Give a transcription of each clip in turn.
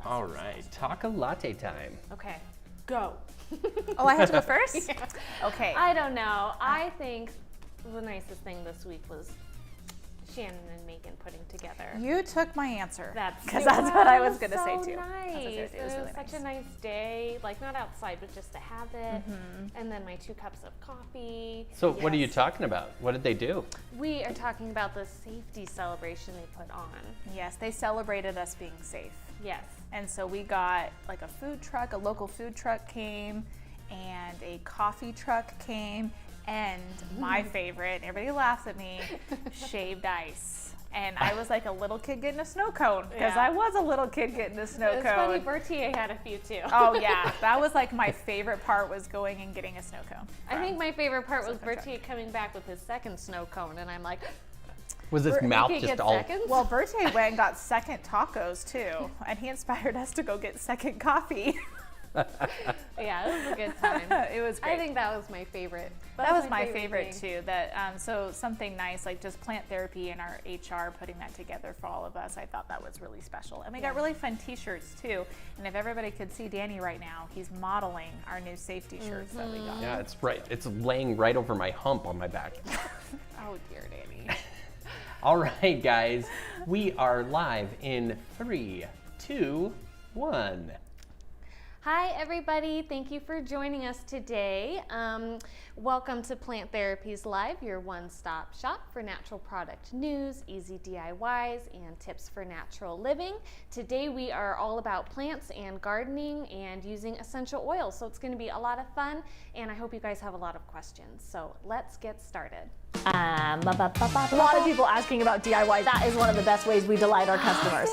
All right, taco latte time. Okay, go. Oh, I have to go first? Yeah. Okay. I don't know. I think the nicest thing this week was Shannon and Megan putting together. You took my answer. Because that's what I was going to say so too. Nice. It was really such nice. a nice day, like not outside, but just to have it. And then my 2 cups of coffee. So what are you talking about? What did they do? We are talking about the safety celebration they put on. Yes, they celebrated us being safe. Yes. And so we got like a food truck, a local food truck came, and a coffee truck came, and my favorite, everybody laughs at me, shaved ice. And I was like a little kid getting a snow cone, because I was a little kid getting a snow It's cone. funny, Bertier had a few too. Oh yeah, that was like my favorite part, was going and getting a snow cone. I think my favorite part was Bertier coming back with his second snow cone, and I'm like, Was his mouth he just gets all? seconds? Well, Bertier went and got second tacos too, and he inspired us to go get second coffee. Yeah, it was a good time. It was great. I think that was my favorite. That was my favorite thing. too. That so something nice like just plant therapy and our HR putting that together for all of us. I thought that was really special, and we got really fun T-shirts too. And if everybody could see Danny right now, he's modeling our new safety shirts that we got. Yeah, it's right. It's laying right over my hump on my back. Oh dear, Danny. All right, guys, we are live in 3, 2, 1. Hi, everybody. Thank you for joining us today. Welcome to Plant Therapies Live, your one-stop shop for natural product news, easy DIYs, and tips for natural living. Today, we are all about plants and gardening and using essential oils. So it's going to be a lot of fun, and I hope you guys have a lot of questions. So let's get started. A lot of people asking about DIY. That is one of the best ways we delight our customers.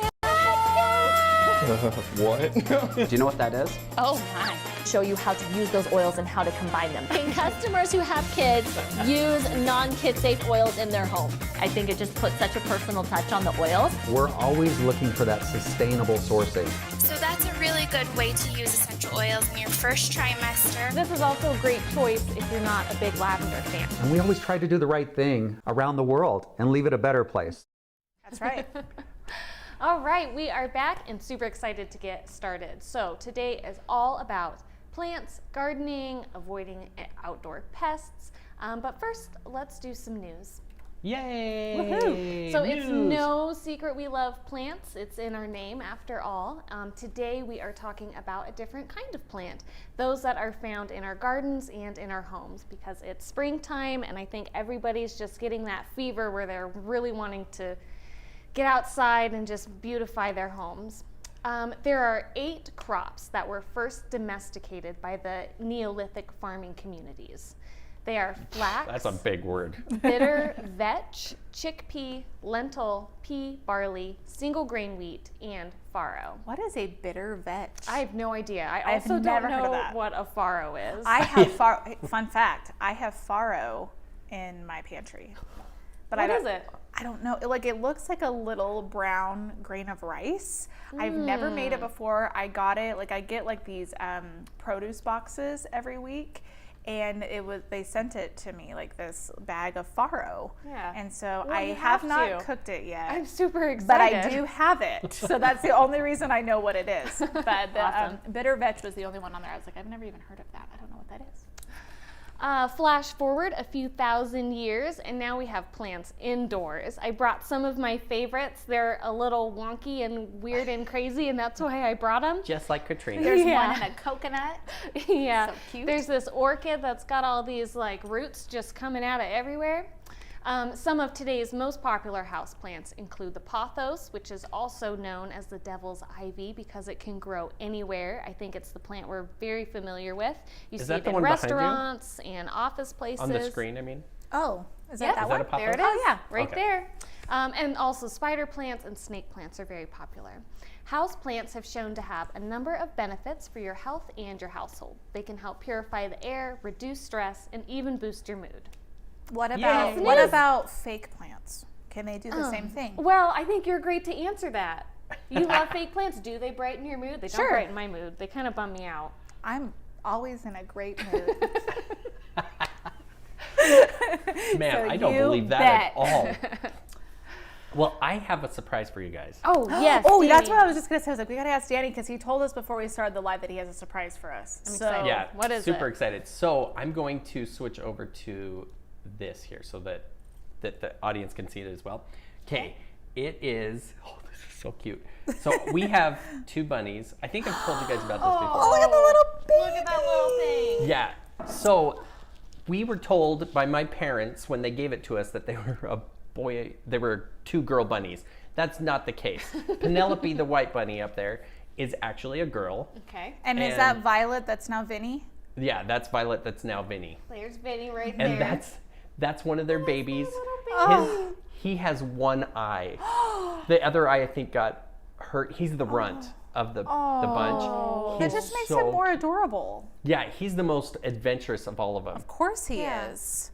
What? Do you know what that is? Oh my. Show you how to use those oils and how to combine them. And customers who have kids use non-kid safe oils in their home. I think it just puts such a personal touch on the oils. We're always looking for that sustainable sourcing. So that's a really good way to use essential oils in your first trimester. This is also a great choice if you're not a big lavender fan. And we always try to do the right thing around the world and leave it a better place. That's right. All right, we are back and super excited to get started. So today is all about plants, gardening, avoiding outdoor pests. But first, let's do some news. Yay! Woohoo! So it's News. no secret we love plants. It's in our name after all. Today we are talking about a different kind of plant, those that are found in our gardens and in our homes, because it's springtime and I think everybody's just getting that fever where they're really wanting to get outside and just beautify their homes. There are 8 crops that were first domesticated by the Neolithic farming communities. They are flax, That's a big word. bitter vetch, chickpea, lentil, pea, barley, single grain wheat, and farro. What is a bitter vetch? I have no idea. I I've also never don't heard of know that. what a farro is. I have fun fact, I have farro in my pantry. But What is it? I don't know. It looks like a little brown grain of rice. I've never made it before. I got it, I get these produce boxes every week, and they sent it to me, this bag of farro. Yeah. And so Well, I you have have not to. cooked it yet. I'm super excited. But I do have it. So that's the only reason I know what it is. But the Awesome. bitter vetch was the only one on there. I was like, I've never even heard of that. I don't know what that is. Flash forward a few thousand years, and now we have plants indoors. I brought some of my favorites. They're a little wonky and weird and crazy, and that's why I brought them. Just like Katrina. There's Yeah. one in a coconut. Yeah. So cute. There's this orchid that's got all these roots just coming out of everywhere. Some of today's most popular houseplants include the pothos, which is also known as the devil's ivy because it can grow anywhere. I think it's the plant we're very familiar with. You Is see that it the in one behind you? restaurants and office places. On the screen, I mean. Oh, is Yep. that that Is that one? a pothos? There it is. Oh, yeah. Right Okay. there. And also spider plants and snake plants are very popular. House plants have shown to have a number of benefits for your health and your household. They can help purify the air, reduce stress, and even boost your mood. What Yay. about fake plants? Can they do the same thing? Well, I think you're great to answer that. You love fake plants. Do they brighten your mood? They don't Sure. brighten my mood. They kind of bum me out. I'm always in a great mood. Man, So I don't you believe that bet. at all. Well, I have a surprise for you guys. Oh, yes. Oh, that's Danny. what I was just gonna say. I was like, we gotta ask Danny because he told us before we started the live that he has a surprise for us. I'm excited. Yeah, What is super it? excited. So I'm going to switch over to this here so that the audience can see it as well. Okay, it is, oh, this is so cute. So we have 2 bunnies. I think I've told you guys about this before. Look at the little baby. Look at that little thing. Yeah, so we were told by my parents when they gave it to us that they were 2 girl bunnies. That's not the case. Penelope, the white bunny up there, is actually a girl. Okay. And is that Violet that's now Vinny? Yeah, that's Violet, that's now Vinny. There's Vinny right And there. that's one of their babies. Oh. He has 1 eye. The other eye, I think, got hurt. He's the runt of the bunch. That He's just makes so him more adorable. Yeah, he's the most adventurous of all of them. Of course he Yeah. is.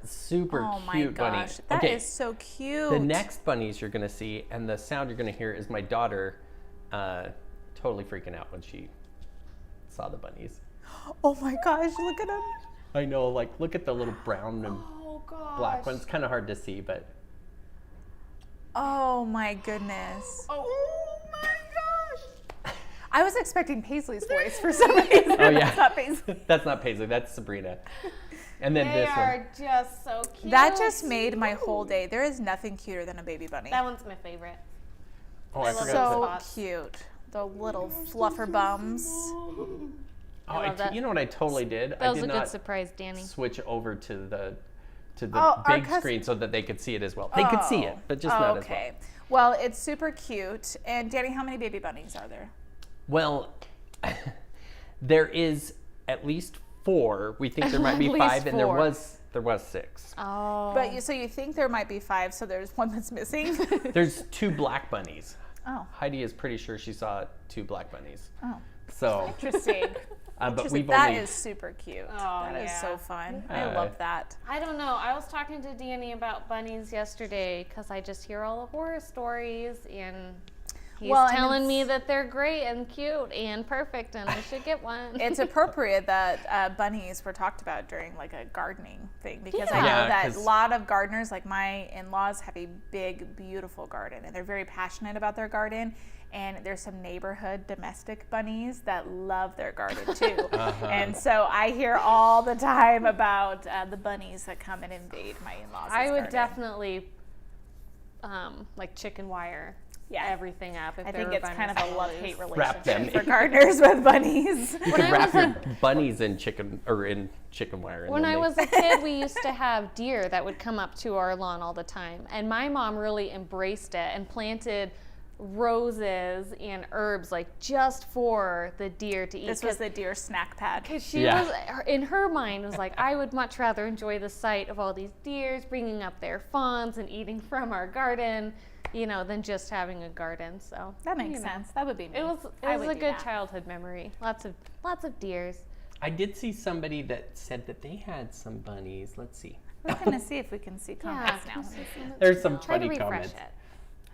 Super Oh my cute bunny. gosh, that is Okay, so cute. the next bunnies you're gonna see, and the sound you're gonna hear is my daughter totally freaking out when she saw the bunnies. Oh my gosh, look at him. I know, like, look at the little brown and Oh, gosh. black one. It's kind of hard to see, but Oh my goodness. Oh, my gosh. I was expecting Paisley's voice for some reason. oh yeah, That's not Paisley. that's not Paisley. That's Sabrina. And then They this one. are just so cute. That just made my whole day. There is nothing cuter than a baby bunny. That one's my favorite. Oh, I love forgot. So that. spots. cute. The little fluffer bums. Oh, love that. you know what I totally did? That I was did a good not surprise, Danny. switch over to the Oh, our big cus- screen so that they could see it as well. They could see it, but just not as well. Okay. Well, it's super cute. And Danny, how many baby bunnies are there? Well, there is at least 4. We think there might be At least 5, and there 4. was 6. Oh. But you think there might be 5, so there's one that's missing. There's 2 black bunnies. Oh. Heidi is pretty sure she saw 2 black bunnies. Oh. So, Interesting. but we've That only is super cute. Oh, That is yeah. so fun. I Uh, love that. I don't know. I was talking to Danny about bunnies yesterday because I just hear all the horror stories, and he's Well, and telling me it's- that they're great and cute and perfect, and I should get one. It's appropriate that bunnies were talked about during like a gardening thing because I Yeah. know Yeah, that 'cause- a lot of gardeners, like my in-laws, have a big, beautiful garden, and they're very passionate about their garden. And there's some neighborhood domestic bunnies that love their garden too. And so I hear all the time about the bunnies that come and invade my in-laws' I would garden. definitely like chicken wire everything up. If I there think were it's kind of bunnies a on love-hate loose. Wrap them relationship for in- gardeners with bunnies. you could wrap your bunnies in chicken wire. And When then I they- was a kid, we used to have deer that would come up to our lawn all the time. And my mom really embraced it and planted roses and herbs like just for the deer to eat. This was the deer snack pad. Because she Yeah. was, in her mind, was like, I would much rather enjoy the sight of all these deers bringing up their fawns and eating from our garden, than just having a garden. So That makes sense. That would be me. It was I a would do good that. childhood memory. Lots of deers. I did see somebody that said that they had some bunnies. Let's see. We're gonna see if we can see comments Yeah. now. Let me see. There's some Try to funny refresh comments. it.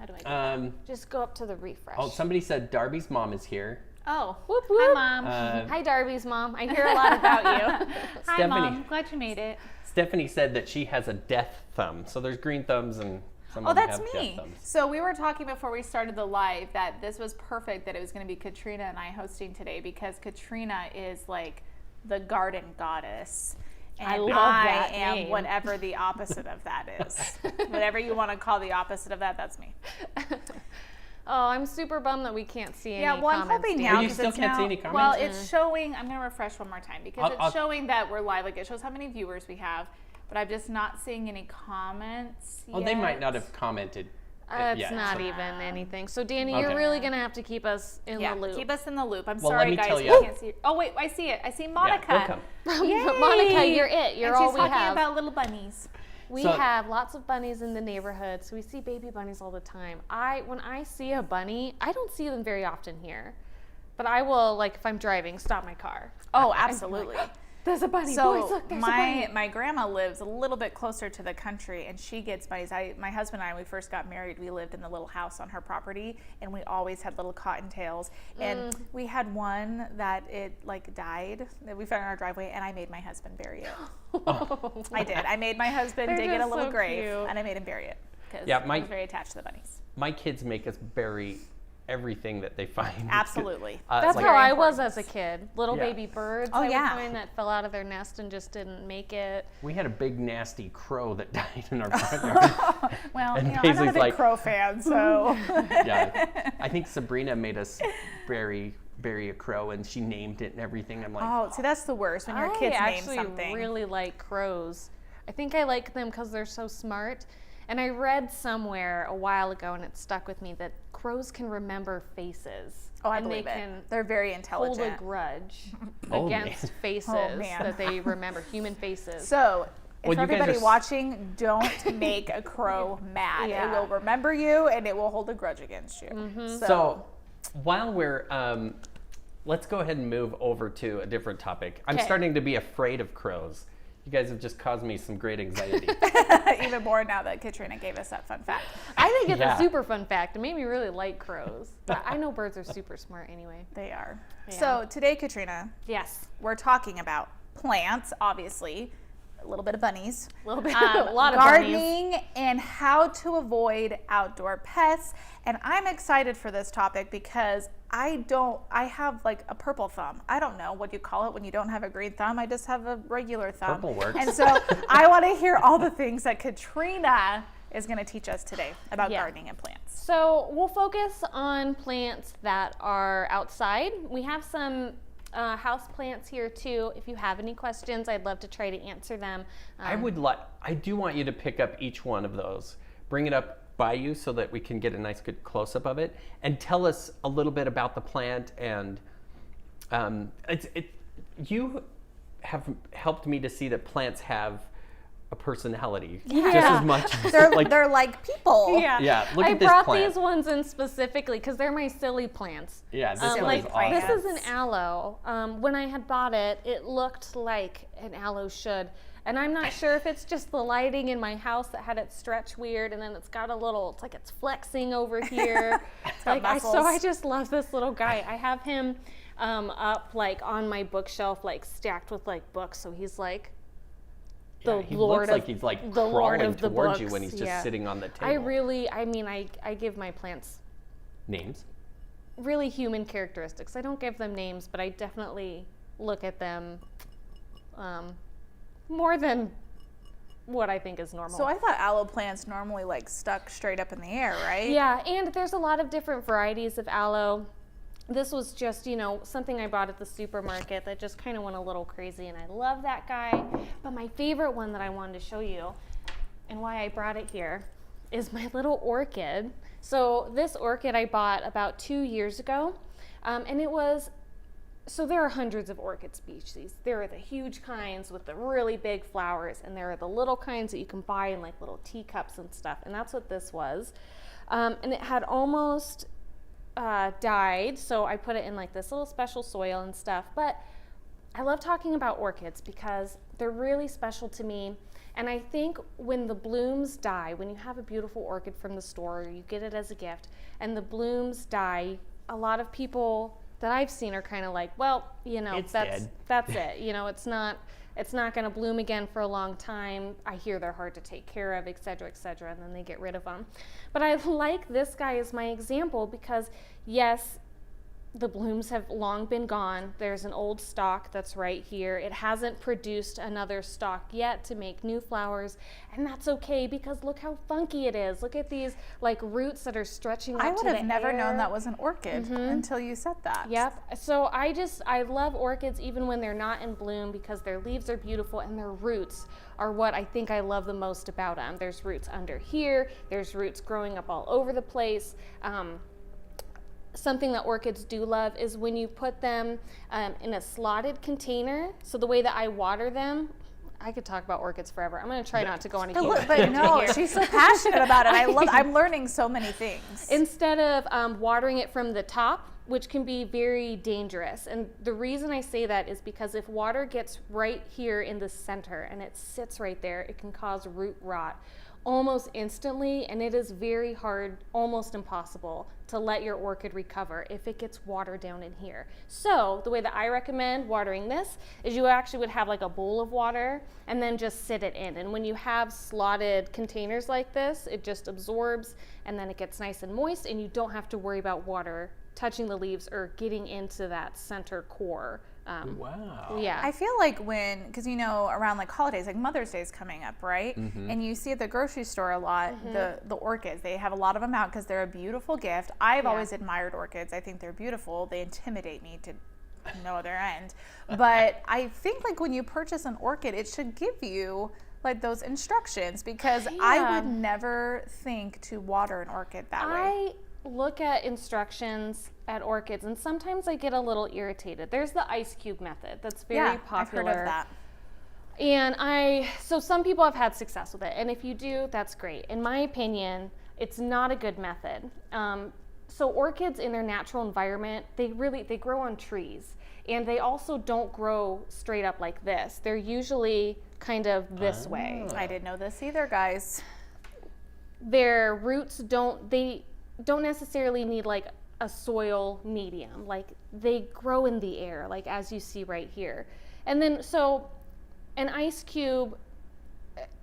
How do I do Just go up to the refresh. Oh, somebody said Darby's mom is here. Oh, Whoop, hi whoop. mom. Hi, Darby's mom. I hear a lot about you. Hi Stephanie. mom. Glad you made it. Stephanie said that she has a death thumb. So there's green thumbs and some Oh, of them that's have me. death thumbs. So we were talking before we started the live that this was perfect that it was going to be Katrina and I hosting today because Katrina is like the garden goddess. And I love that am name. whatever the opposite of that is. Whatever you want to call the opposite of that, that's me. Oh, I'm super bummed that we can't see any Yeah, well, I'm comments. hoping Dan. now Oh, you because still it's can't now, see any comments? Well, it's showing. I'm going to refresh one more time because I'll- it's showing that we're live. Like it shows how many viewers we have, but I'm just not seeing any comments. Oh, they might yet. not have commented. It's yet, not so- even anything. So, Danny, Okay. you're really going to have to keep us in Yeah, the loop. keep us in the loop. I'm Well, let sorry, me guys. tell We you- can't see. Oh wait, I see it. I see Yeah, Monica. they'll come. Yay! Monica, you're it. You're and all she's we talking have. about little bunnies. We So- have lots of bunnies in the neighborhood, so we see baby bunnies all the time. When I see a bunny, I don't see them very often here, but I will, like, if I'm driving, stop my car. Oh, absolutely. There's a bunny. So Boys, look, there's a bunny. my grandma lives a little bit closer to the country, and she gets bunnies. My husband and I, when we first got married, we lived in the little house on her property, and we always had little cottontails. And we had one that it like died that we found in our driveway, and I made my husband bury it. I did. I made my husband They're dig it a just little so grave, cute. and I made him bury it because Yeah, I was very attached to the bunnies. My kids make us bury everything that they find. Absolutely. That's like- how I was as a kid. Little Yeah. baby birds Oh, I yeah. would find that fell out of their nest and just didn't make it. We had a big nasty crow that died in our front yard. Well, And I'm not Paisley's a big like- crow fan, so. Yeah, I think Sabrina made us bury a crow, and she named it and everything. I'm like, Oh, see, that's the worst when your kids I name actually something. really like crows. I think I like them because they're so smart. And I read somewhere a while ago, and it stuck with me, that crows can remember faces. Oh, I and believe they it. can They're very hold intelligent. a grudge Oh, against man. faces Oh, man. that they remember, human faces. So, if Well, you guys everybody are watching, don't make a crow mad. Yeah. It will remember you, and it will hold a grudge against you. So while we're, let's go ahead and move over to a different topic. I'm Okay. starting to be afraid of crows. You guys have just caused me some great anxiety. even more now that Katrina gave us that fun fact. I think it's Yeah. a super fun fact. It made me really like crows. But I know birds are super smart anyway. They are. Yeah. So today, Katrina, Yes. we're talking about plants, obviously, a little bit of bunnies, A little bit, a lot of bunnies. gardening, and how to avoid outdoor pests. And I'm excited for this topic because I have like a purple thumb. I don't know what you call it when you don't have a green thumb. I just have a regular thumb. Purple works. And so I want to hear all the things that Katrina is going to teach us today about Yeah. gardening and plants. So we'll focus on plants that are outside. We have some house plants here too. If you have any questions, I'd love to try to answer them. I do want you to pick up each one of those, bring it up by you so that we can get a nice good close-up of it, and tell us a little bit about the plant. And you have helped me to see that plants have a personality just as much as They're like people. Yeah, look I at this brought plant. these ones in specifically because they're my silly plants. Yeah, this one Like is awesome. This is an aloe. When I had bought it, it looked like an aloe should. And I'm not sure if it's just the lighting in my house that had it stretch weird, and then it's got a little, it's like it's flexing over here. got So muscles. I just love this little guy. I have him up like on my bookshelf, like stacked with like books. So he's like the Yeah, he Lord looks of like he's like the Lord crawling of the towards you books. when he's just Yeah. sitting on the table. I give my plants Names. really human characteristics. I don't give them names, but I definitely look at them more than what I think is normal. So I thought aloe plants normally like stuck straight up in the air, right? Yeah, and there's a lot of different varieties of aloe. This was just, something I bought at the supermarket that just kind of went a little crazy, and I love that guy. But my favorite one that I wanted to show you, and why I brought it here, is my little orchid. So this orchid I bought about 2 years ago, and it was, so there are hundreds of orchid species. There are the huge kinds with the really big flowers, and there are the little kinds that you can buy in like little teacups and stuff, and that's what this was. And it had almost died, so I put it in like this little special soil and stuff. But I love talking about orchids because they're really special to me. And I think when the blooms die, when you have a beautiful orchid from the store, or you get it as a gift, and the blooms die, a lot of people that I've seen are kind of like, well, It's that's dead. that's it. It's not going to bloom again for a long time. I hear they're hard to take care of, et cetera, and then they get rid of them. But I like this guy as my example because, yes, the blooms have long been gone. There's an old stalk that's right here. It hasn't produced another stalk yet to make new flowers, and that's okay because look how funky it is. Look at these like roots that are stretching up I to would the have never known air. that was an orchid until you said that. Yep. So I love orchids even when they're not in bloom because their leaves are beautiful and their roots are what I think I love the most about them. There's roots under here. There's roots growing up all over the place. Something that orchids do love is when you put them in a slotted container. So the way that I water them, I could talk about orchids forever. I'm going to try not to go on a huge But no, here. she's so passionate about it. I'm learning so many things. Instead of watering it from the top, which can be very dangerous. And the reason I say that is because if water gets right here in the center and it sits right there, it can cause root rot. almost instantly, and it is very hard, almost impossible, to let your orchid recover if it gets water down in here. So the way that I recommend watering this is you actually would have like a bowl of water and then just sit it in. And when you have slotted containers like this, it just absorbs and then it gets nice and moist, and you don't have to worry about water touching the leaves or getting into that center core. Wow. Yeah. I feel like because around like holidays, like Mother's Day is coming up, right? And you see at the grocery store a lot the orchids. They have a lot of them out because they're a beautiful gift. I've always admired orchids. I think they're beautiful. They intimidate me to no other end. But I think like when you purchase an orchid, it should give you like those instructions, because I would never think to water an orchid that way. I look at instructions at orchids and sometimes I get a little irritated. There's the ice cube method that's very popular. I've heard of that. And so some people have had success with it, and if you do, that's great. In my opinion, it's not a good method. So orchids in their natural environment, they grow on trees, and they also don't grow straight up like this. They're usually kind of this way. I didn't know this either, guys. Their roots don't necessarily need like a soil medium. Like they grow in the air, like as you see right here. And then so an ice cube,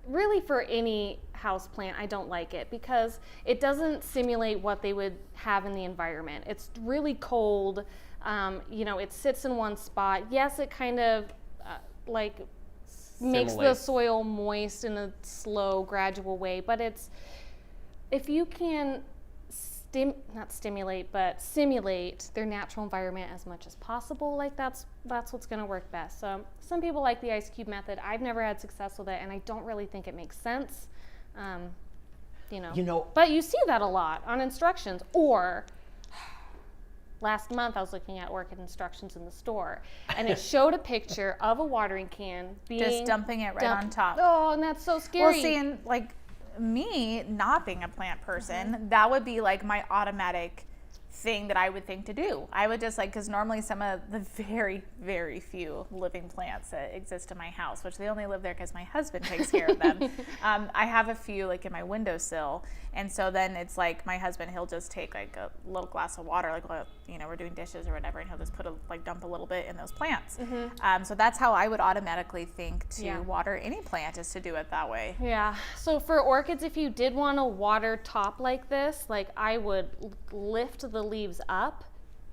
really for any house plant, I don't like it because it doesn't simulate what they would have in the environment. It's really cold. It sits in one spot. Yes, it kind of makes the soil moist in a slow, gradual way, but if you can simulate their natural environment as much as possible, like that's what's going to work best. So some people like the ice cube method. I've never had success with it, and I don't really think it makes sense. But you see that a lot on instructions. Or last month I was looking at orchid instructions in the store, and it showed a picture of a watering can being just dumping it right on top. Oh, and that's so scary. Well, see, and like me not being a plant person, that would be like my automatic thing that I would think to do. I would just because normally some of the very, very few living plants that exist in my house, which they only live there because my husband takes care of them. I have a few like in my windowsill, and so then it's like my husband, he'll just take like a little glass of water, like we're doing dishes or whatever, and he'll just dump a little bit in those plants. So that's how I would automatically think to water any plant, is to do it that way. Yeah. So for orchids, if you did want to water top like this, like I would lift the leaves up,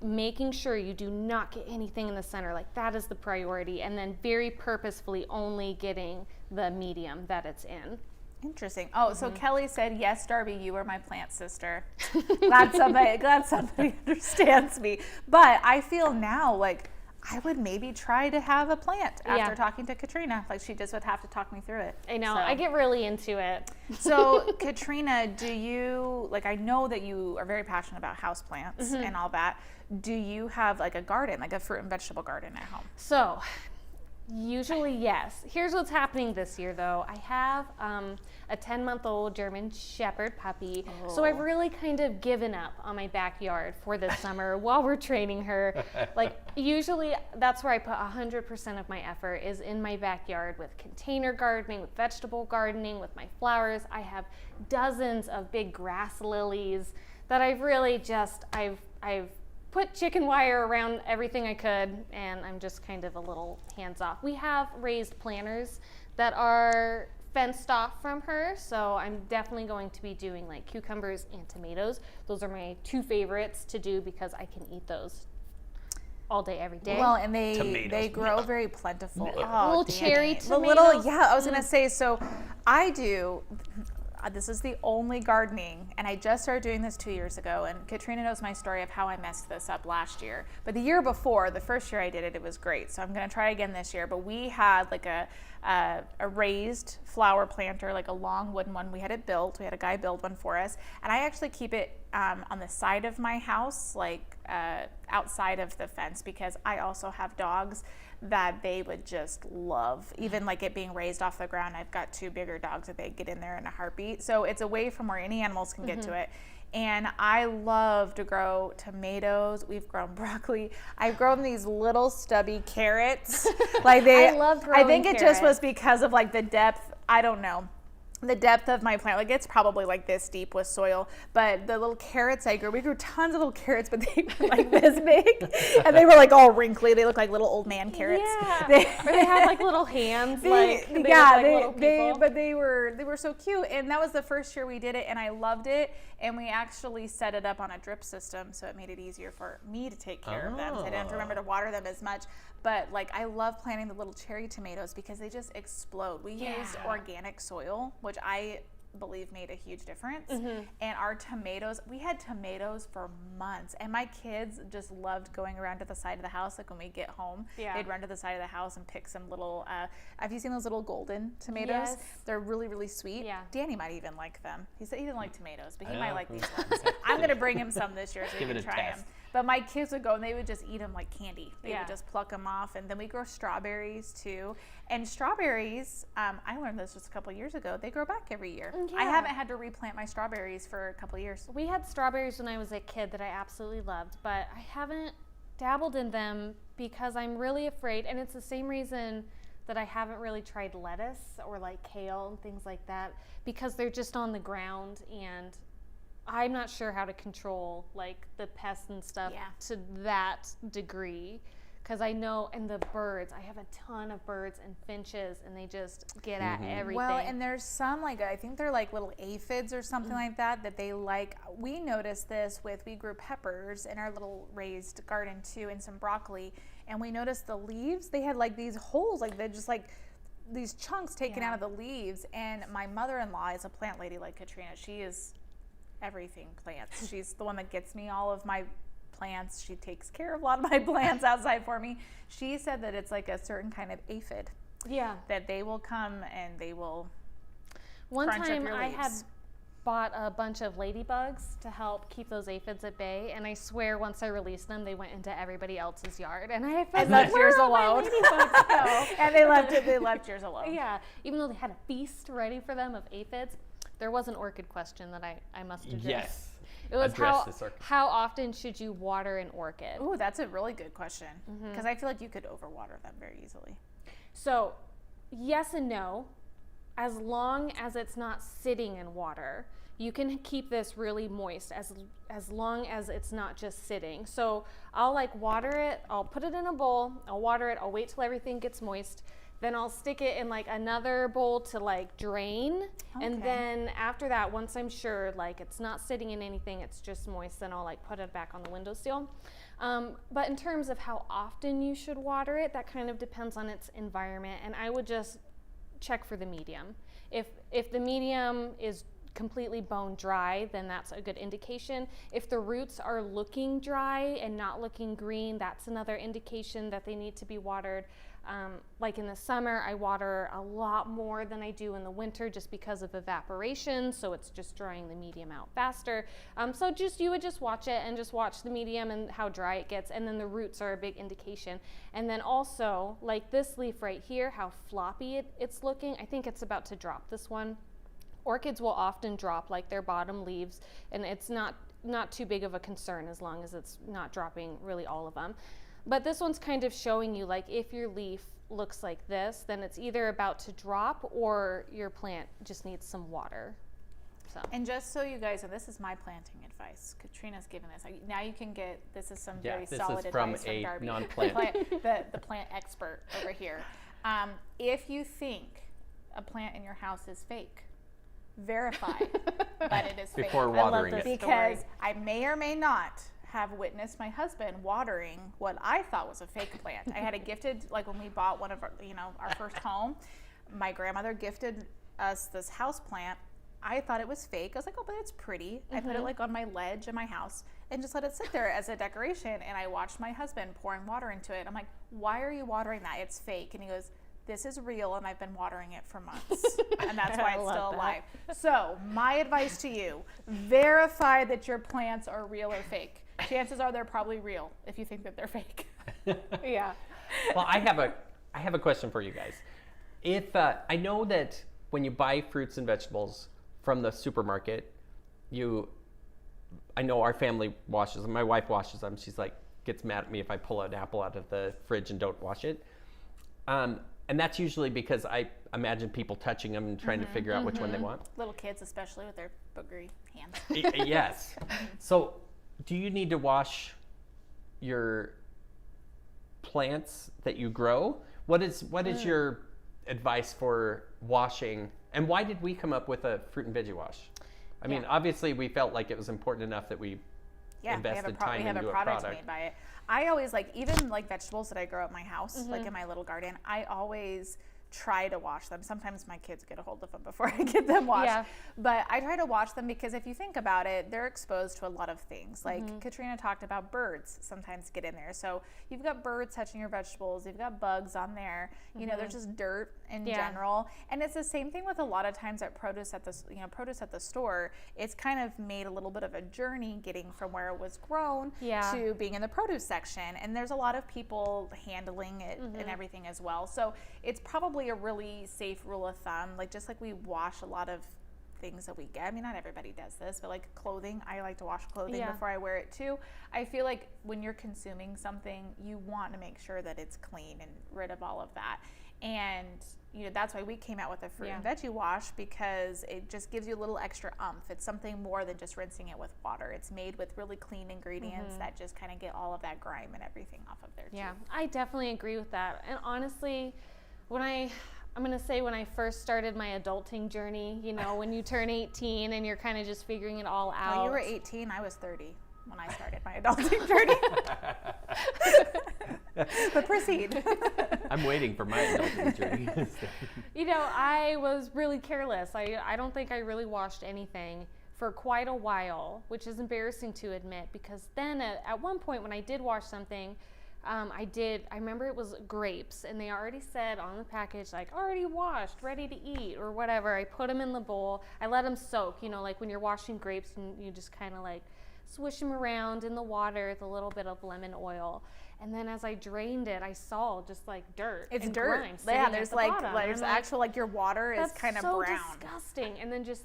making sure you do not get anything in the center. Like that is the priority, and then very purposefully only getting the medium that it's in. Interesting. Oh, so Kelly said, yes, Darby, you are my plant sister. Glad somebody understands me. But I feel now like I would maybe try to have a plant after talking to Katrina. Like she just would have to talk me through it. I know. So. I get really into it. So Katrina, do you, I know that you are very passionate about houseplants and all that. Do you have like a garden, like a fruit and vegetable garden at home? So usually, yes. Here's what's happening this year, though. I have a 10-month-old German Shepherd puppy, so I've really kind of given up on my backyard for this summer while we're training her. Usually, that's where I put 100% of my effort, is in my backyard with container gardening, with vegetable gardening, with my flowers. I have dozens of big grass lilies that I've really I've put chicken wire around everything I could, and I'm just kind of a little hands-off. We have raised planters that are fenced off from her, so I'm definitely going to be doing like cucumbers and tomatoes. Those are my two favorites to do because I can eat those all day, every day. Well, and they grow very plentiful. Little cherry tomatoes. I was gonna say, so I do. This is the only gardening, and I just started doing this 2 years ago, and Katrina knows my story of how I messed this up last year. But the year before, the first year I did it, it was great. So I'm going to try again this year. But we had like a raised flower planter, like a long wooden one. We had it built. We had a guy build one for us. And I actually keep it on the side of my house, outside of the fence, because I also have dogs that they would just love, even like it being raised off the ground. I've got two bigger dogs that they get in there in a heartbeat. So it's away from where any animals can get to it. And I love to grow tomatoes. We've grown broccoli. I've grown these little stubby carrots. I love growing I think it just was because of like the depth. I don't know. the depth of my plant, like it's probably like this deep with soil, but the little carrots I grew, we grew tons of little carrots, but they were like this big, and they were like all wrinkly. They look like little old man carrots. Yeah. They had like little hands. But they were so cute, and that was the first year we did it, and I loved it. And we actually set it up on a drip system, so it made it easier for me to take care of them. So I didn't have to remember to water them as much. But like, I love planting the little cherry tomatoes because they just explode. We used organic soil, which I believe made a huge difference. And our tomatoes, we had tomatoes for months, and my kids just loved going around to the side of the house. Like when we get home, they'd run to the side of the house and pick some little have you seen those little golden tomatoes? Yes. They're really, really sweet. Danny might even like them. He said he didn't like tomatoes, but he might like these ones. I'm gonna bring him some this year so he can try them. But my kids would go and they would just eat them like candy. They would just pluck them off. And then we grow strawberries too. And strawberries, I learned this just a couple years ago, they grow back every year. I haven't had to replant my strawberries for a couple years. We had strawberries when I was a kid that I absolutely loved, but I haven't dabbled in them because I'm really afraid, and it's the same reason that I haven't really tried lettuce or like kale and things like that, because they're just on the ground, and I'm not sure how to control like the pests and stuff to that degree. Because I know, and the birds, I have a ton of birds and finches, and they just get at everything. Well, and there's some, like, I think they're like little aphids or something like that they like. We noticed this we grew peppers in our little raised garden too, and some broccoli, and we noticed the leaves, they had like these holes, like they're just like these chunks taken out of the leaves. And my mother-in-law is a plant lady like Katrina. She is everything plants. She's the one that gets me all of my plants. She takes care of a lot of my plants outside for me. She said that it's like a certain kind of aphid. That they will come and they will One crunch time up your I leaves. had bought a bunch of ladybugs to help keep those aphids at bay, and I swear once I released them, they went into everybody else's yard, and I felt left yours alone. Ladybugs And they left yours alone. Yeah, even though they had a feast ready for them of aphids. There was an orchid question that I must address. Yes. It was Address this orchid. how often should you water an orchid? Ooh, that's a really good question, because I feel like you could overwater them very easily. So, yes and no. As long as it's not sitting in water, you can keep this really moist as long as it's not just sitting. So I'll like water it, I'll put it in a bowl, I'll water it, I'll wait till everything gets moist. Then I'll stick it in like another bowl to like drain. And then after that, once I'm sure like it's not sitting in anything, it's just moist, then I'll like put it back on the windowsill. But in terms of how often you should water it, that kind of depends on its environment. And I would just check for the medium. If the medium is completely bone dry, then that's a good indication. If the roots are looking dry and not looking green, that's another indication that they need to be watered. Like in the summer, I water a lot more than I do in the winter just because of evaporation, so it's just drying the medium out faster. So you would just watch it and just watch the medium and how dry it gets, and then the roots are a big indication. And then also, like this leaf right here, how floppy it's looking. I think it's about to drop, this one. Orchids will often drop like their bottom leaves, and it's not too big of a concern as long as it's not dropping really all of them. But this one's kind of showing you like if your leaf looks like this, then it's either about to drop or your plant just needs some water. So. And just so you guys know, this is my planting advice. Katrina's given this. Now you can get, this is some very solid advice from Darbie. Non-plant. the plant expert over here. If you think a plant in your house is fake, verify that it is fake. Before watering it. Because I may or may not have witnessed my husband watering what I thought was a fake plant. I had a gifted, like when we bought one of our, our first home, my grandmother gifted us this house plant. I thought it was fake. I was like, oh, but it's pretty. I put it like on my ledge in my house and just let it sit there as a decoration. And I watched my husband pouring water into it. I'm like, why are you watering that? It's fake. And he goes, this is real, and I've been watering it for months, and that's why it's still alive. So my advice to you, verify that your plants are real or fake. Chances are they're probably real if you think that they're fake. Yeah. Well, I have a question for you guys. If I know that when you buy fruits and vegetables from the supermarket, I know our family washes them. My wife washes them. She's like, gets mad at me if I pull an apple out of the fridge and don't wash it. And that's usually because I imagine people touching them and trying to figure out which one they want. Little kids, especially with their boogery hands. Yes. So, do you need to wash your plants that you grow? What is your advice for washing? And why did we come up with a fruit and veggie wash? I mean, obviously, we felt like it was important enough that we invested time into a product made by it. I always even vegetables that I grow at my house, like in my little garden, I always try to wash them. Sometimes my kids get a hold of them before I get them washed. But I try to wash them because if you think about it, they're exposed to a lot of things. Like Katrina talked about, birds sometimes get in there. So you've got birds touching your vegetables, you've got bugs on there, you know, there's just dirt in general. And it's the same thing with a lot of times at produce at the store. It's kind of made a little bit of a journey getting from where it was grown to being in the produce section. And there's a lot of people handling it and everything as well. So it's probably a really safe rule of thumb, just like we wash a lot of things that we get. I mean, not everybody does this, but like clothing, I like to wash clothing before I wear it too. I feel like when you're consuming something, you want to make sure that it's clean and rid of all of that. And you know, that's why we came out with a fruit and veggie wash, because it just gives you a little extra oomph. It's something more than just rinsing it with water. It's made with really clean ingredients that just kind of get all of that grime and everything off of there too. Yeah, I definitely agree with that. And honestly, when I first started my adulting journey, you know, when you turn 18 and you're kind of just figuring it all out. Oh, you were 18, I was 30 when I started my adulting journey. But proceed. I'm waiting for my adulting journey. You know, I was really careless. I don't think I really washed anything for quite a while, which is embarrassing to admit, because then at one point when I did wash something, I remember it was grapes, and they already said on the package, like, already washed, ready to eat, or whatever. I put them in the bowl. I let them soak, you know, like when you're washing grapes and you just kind of like swish them around in the water with a little bit of lemon oil. And then as I drained it, I saw just like dirt. It's and dirt. grime Yeah, there's at the bottom. there's actual, like, your water is kind of brown. That's so disgusting. And then just,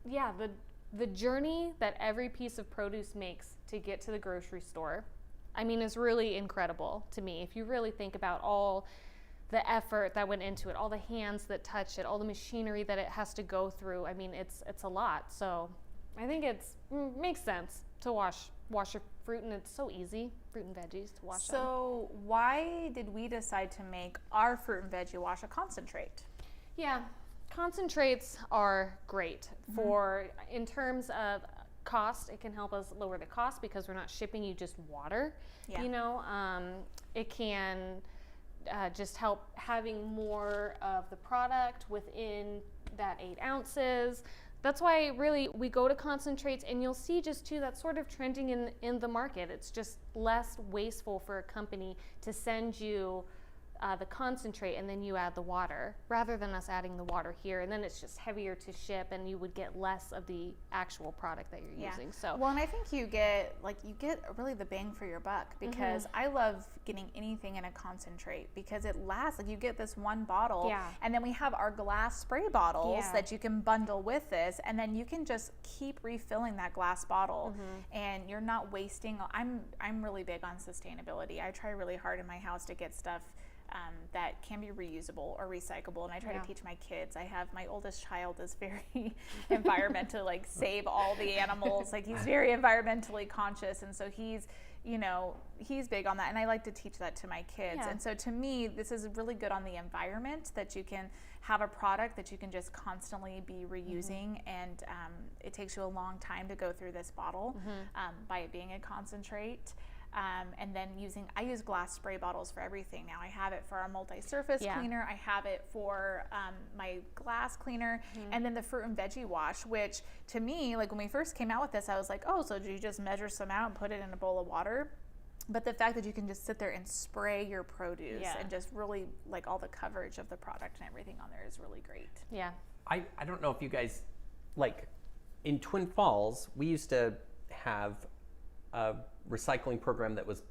the journey that every piece of produce makes to get to the grocery store, I mean, is really incredible to me. If you really think about all the effort that went into it, all the hands that touch it, all the machinery that it has to go through, I mean, it's a lot. So I think makes sense to wash your fruit, and it's so easy, fruit and veggies, to wash them. So why did we decide to make our fruit and veggie wash a concentrate? Yeah, concentrates are great in terms of cost. It can help us lower the cost because we're not shipping you just water. You know, it can just help having more of the product within that 8 ounces. That's why really we go to concentrates, and you'll see just too that's sort of trending in the market. It's just less wasteful for a company to send you the concentrate and then you add the water, rather than us adding the water here, and then it's just heavier to ship, and you would get less of the actual product that you're using. So well, and I think you get really the bang for your buck, because I love getting anything in a concentrate because it lasts. Like, you get this one bottle, and then we have our glass spray bottles that you can bundle with this, and then you can just keep refilling that glass bottle, and you're not wasting. I'm really big on sustainability. I try really hard in my house to get stuff that can be reusable or recyclable, and I try to teach my kids. My oldest child is very environmental, like, save all the animals. Like, he's very environmentally conscious, and so he's big on that, and I like to teach that to my kids. And so to me, this is really good on the environment, that you can have a product that you can just constantly be reusing, and it takes you a long time to go through this bottle by it being a concentrate. And then I use glass spray bottles for everything now. I have it for our multi-surface cleaner. I have it for my glass cleaner, and then the fruit and veggie wash, which to me, like, when we first came out with this, I was like, oh, so do you just measure some out and put it in a bowl of water? But the fact that you can just sit there and spray your produce and just really, like, all the coverage of the product and everything on there is really great. Yeah. I don't know if you guys, like, in Twin Falls, we used to have a recycling program that was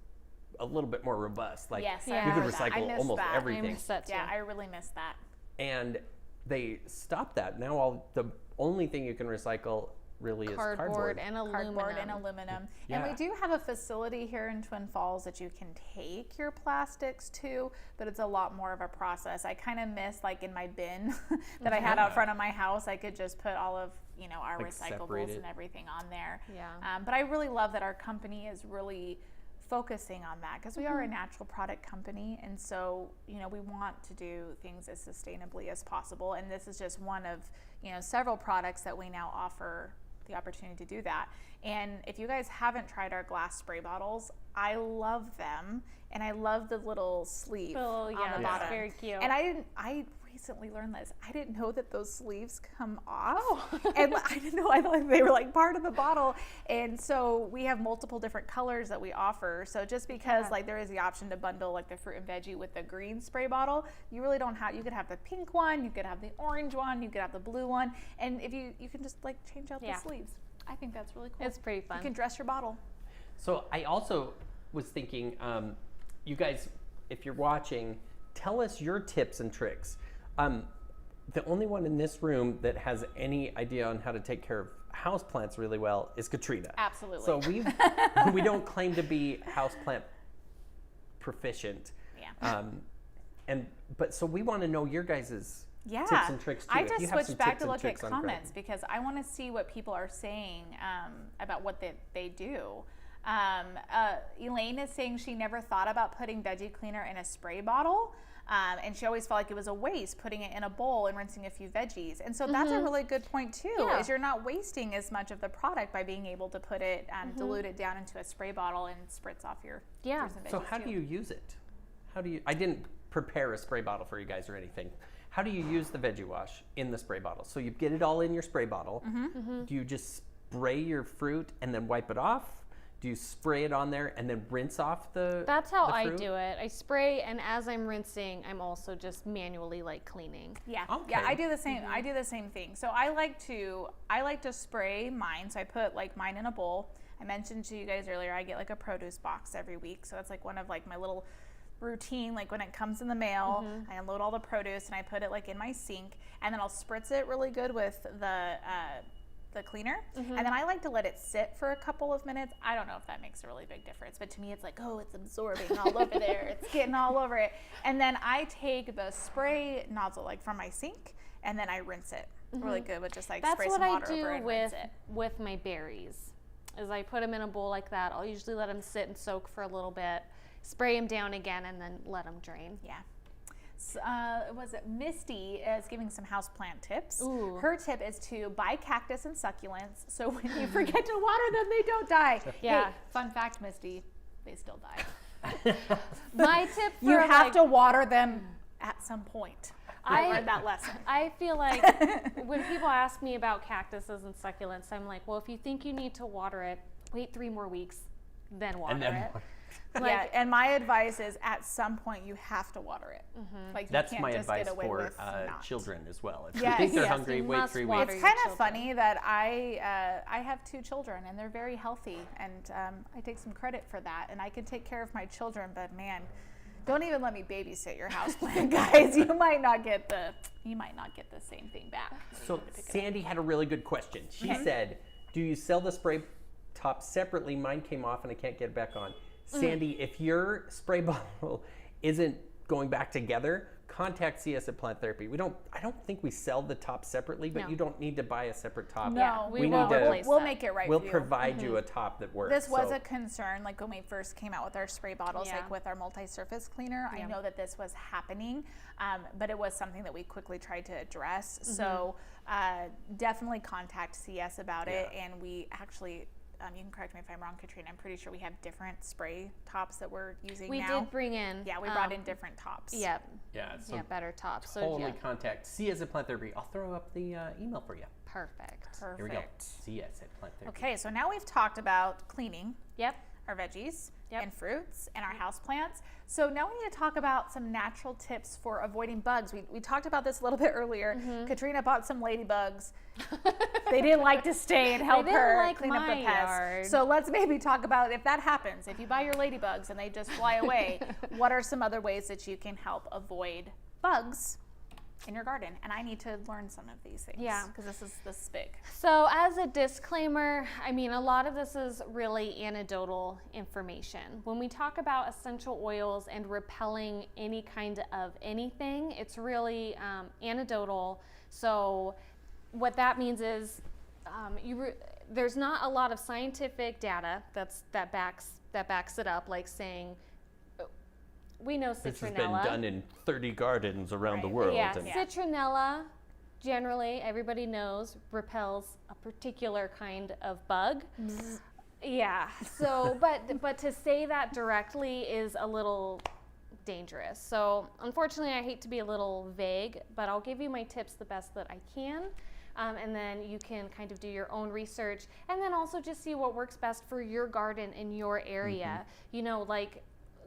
a little bit more robust. Like, you could recycle almost everything. I miss that too. Yeah, I really miss that. And they stopped that. Now the only thing you can recycle really is Cardboard and aluminum. Cardboard and aluminum. Yeah. And we do have a facility here in Twin Falls that you can take your plastics to, but it's a lot more of a process. I kind of miss, like in my bin that I had out front of my house, I could just put all of, our Like recyclables separated. and everything on there. Yeah. But I really love that our company is really focusing on that, because we are a natural product company, and so we want to do things as sustainably as possible, and this is just one of several products that we now offer the opportunity to do that. And if you guys haven't tried our glass spray bottles, I love them, and I love the little sleeve on the it's bottom. very cute. And I recently learned this. I didn't know that those sleeves come off. And I didn't know, I thought they were like part of the bottle. And so we have multiple different colors that we offer. So just because like there is the option to bundle like the fruit and veggie with the green spray bottle, you really don't have, you could have the pink one, you could have the orange one, you could have the blue one. And if you can just like change out the sleeves. I think that's really cool. It's pretty fun. You can dress your bottle. So I also was thinking, you guys, if you're watching, tell us your tips and tricks. The only one in this room that has any idea on how to take care of houseplants really well is Katrina. Absolutely. So we don't claim to be houseplant proficient. Yeah. But so we want to know your guys' Yeah. tips and tricks too. I If just you have some switched back tips to and look at tricks on gardening. comments because I want to see what people are saying about what they do. Elaine is saying she never thought about putting veggie cleaner in a spray bottle. And she always felt like it was a waste putting it in a bowl and rinsing a few veggies. And so that's a really good point too, is you're not wasting as much of the product by being able to put it, dilute it down into a spray bottle and spritz off your fruits and veggies. So how do you use it? I didn't prepare a spray bottle for you guys or anything. How do you use the veggie wash in the spray bottle? So you get it all in your spray bottle. Do you just spray your fruit and then wipe it off? Do you spray it on there and then rinse off the That's how the I fruit? do it. I spray, and as I'm rinsing, I'm also just manually like cleaning. Yeah, Okay. yeah, I do the same. I do the same thing. So I like to spray mine. So I put like mine in a bowl. I mentioned to you guys earlier, I get like a produce box every week. So that's like one of like my little routine. Like when it comes in the mail, I unload all the produce and I put it like in my sink, and then I'll spritz it really good with the cleaner, and then I like to let it sit for a couple of minutes. I don't know if that makes a really big difference, but to me it's like, oh, it's absorbing all over there, it's getting all over it. And then I take the spray nozzle like from my sink, and then I rinse it really good with just like That's spray what some I water over do it and rinse it. with my berries. Is I put them in a bowl like that. I'll usually let them sit and soak for a little bit, spray them down again, and then let them drain. Yeah. Was it Misty is giving some houseplant tips. Ooh. Her tip is to buy cactus and succulents, so when you forget to water them, they don't die. Yeah. Hey, fun fact, Misty, they still die. My tip for You have like, to water them at some point. I I- learned that lesson. I feel like when people ask me about cactuses and succulents, I'm like, well, if you think you need to water it, wait 3 more weeks, then water it. Yeah, and my advice is at some point you have have it. Like you That's can't my just advice get away for with not. children as well. If Yes, you think they're yes, hungry, you wait must 3 water weeks. It's your kind of children. funny that I have 2 children and they're very healthy, and I take some credit for that, and I can take care of my children, but man, don't even let me babysit your houseplant, guys. You might not get the same thing back. So Sandy had a really good question. She said, do you sell the spray top separately? Mine came off and I can't get it back on. Sandy, if your spray bottle isn't going back together, contact CS at Plant Therapy. I don't think we sell the top separately, but No. you don't need to buy a separate top. No, we we will need to- replace we'll that. make it right We'll for you. provide you a top that works. This was So- a concern, like when we first came out with our spray bottles, Yeah. like with our multi-surface cleaner. I know that this was happening, but it was something that we quickly tried to address. So definitely contact CS about it, and we actually. You can correct me if I'm wrong, Katrina. I'm pretty sure we have different spray tops that we're using We now. did bring in. Yeah, we brought in different tops. Yep. Yeah, so Yeah, better tops. So totally yeah, contact CS at Plant Therapy. I'll throw up the email for you. perfect. Perfect. Here we go. CS at Plant Therapy. Okay, so now we've talked about cleaning Yep. our veggies Yep. and fruits and our houseplants. So now we need to talk about some natural tips for avoiding bugs. We talked about this a little bit earlier. Katrina bought some ladybugs. They didn't like to stay and help didn't her like clean up the my pests. yard. So let's maybe talk about if that happens. If you buy your ladybugs and they just fly away, what are some other ways that you can help avoid bugs in your garden, and I need to learn some of these things. Yeah. Because this is big. So as a disclaimer, I mean, a lot of this is really anecdotal information. When we talk about essential oils and repelling any kind of anything, it's really anecdotal. So what that means is there's not a lot of scientific data that backs it up, like saying, we know citronella. This has been done in 30 gardens around the Right. world. Yeah, and citronella, generally, everybody knows, repels a particular kind of bug. Yeah, so, but to say that directly is a little dangerous. So, unfortunately, I hate to be a little vague, but I'll give you my tips the best that I can. And then you can kind of do your own research, and then also just see what works best for your garden in your area. You know, like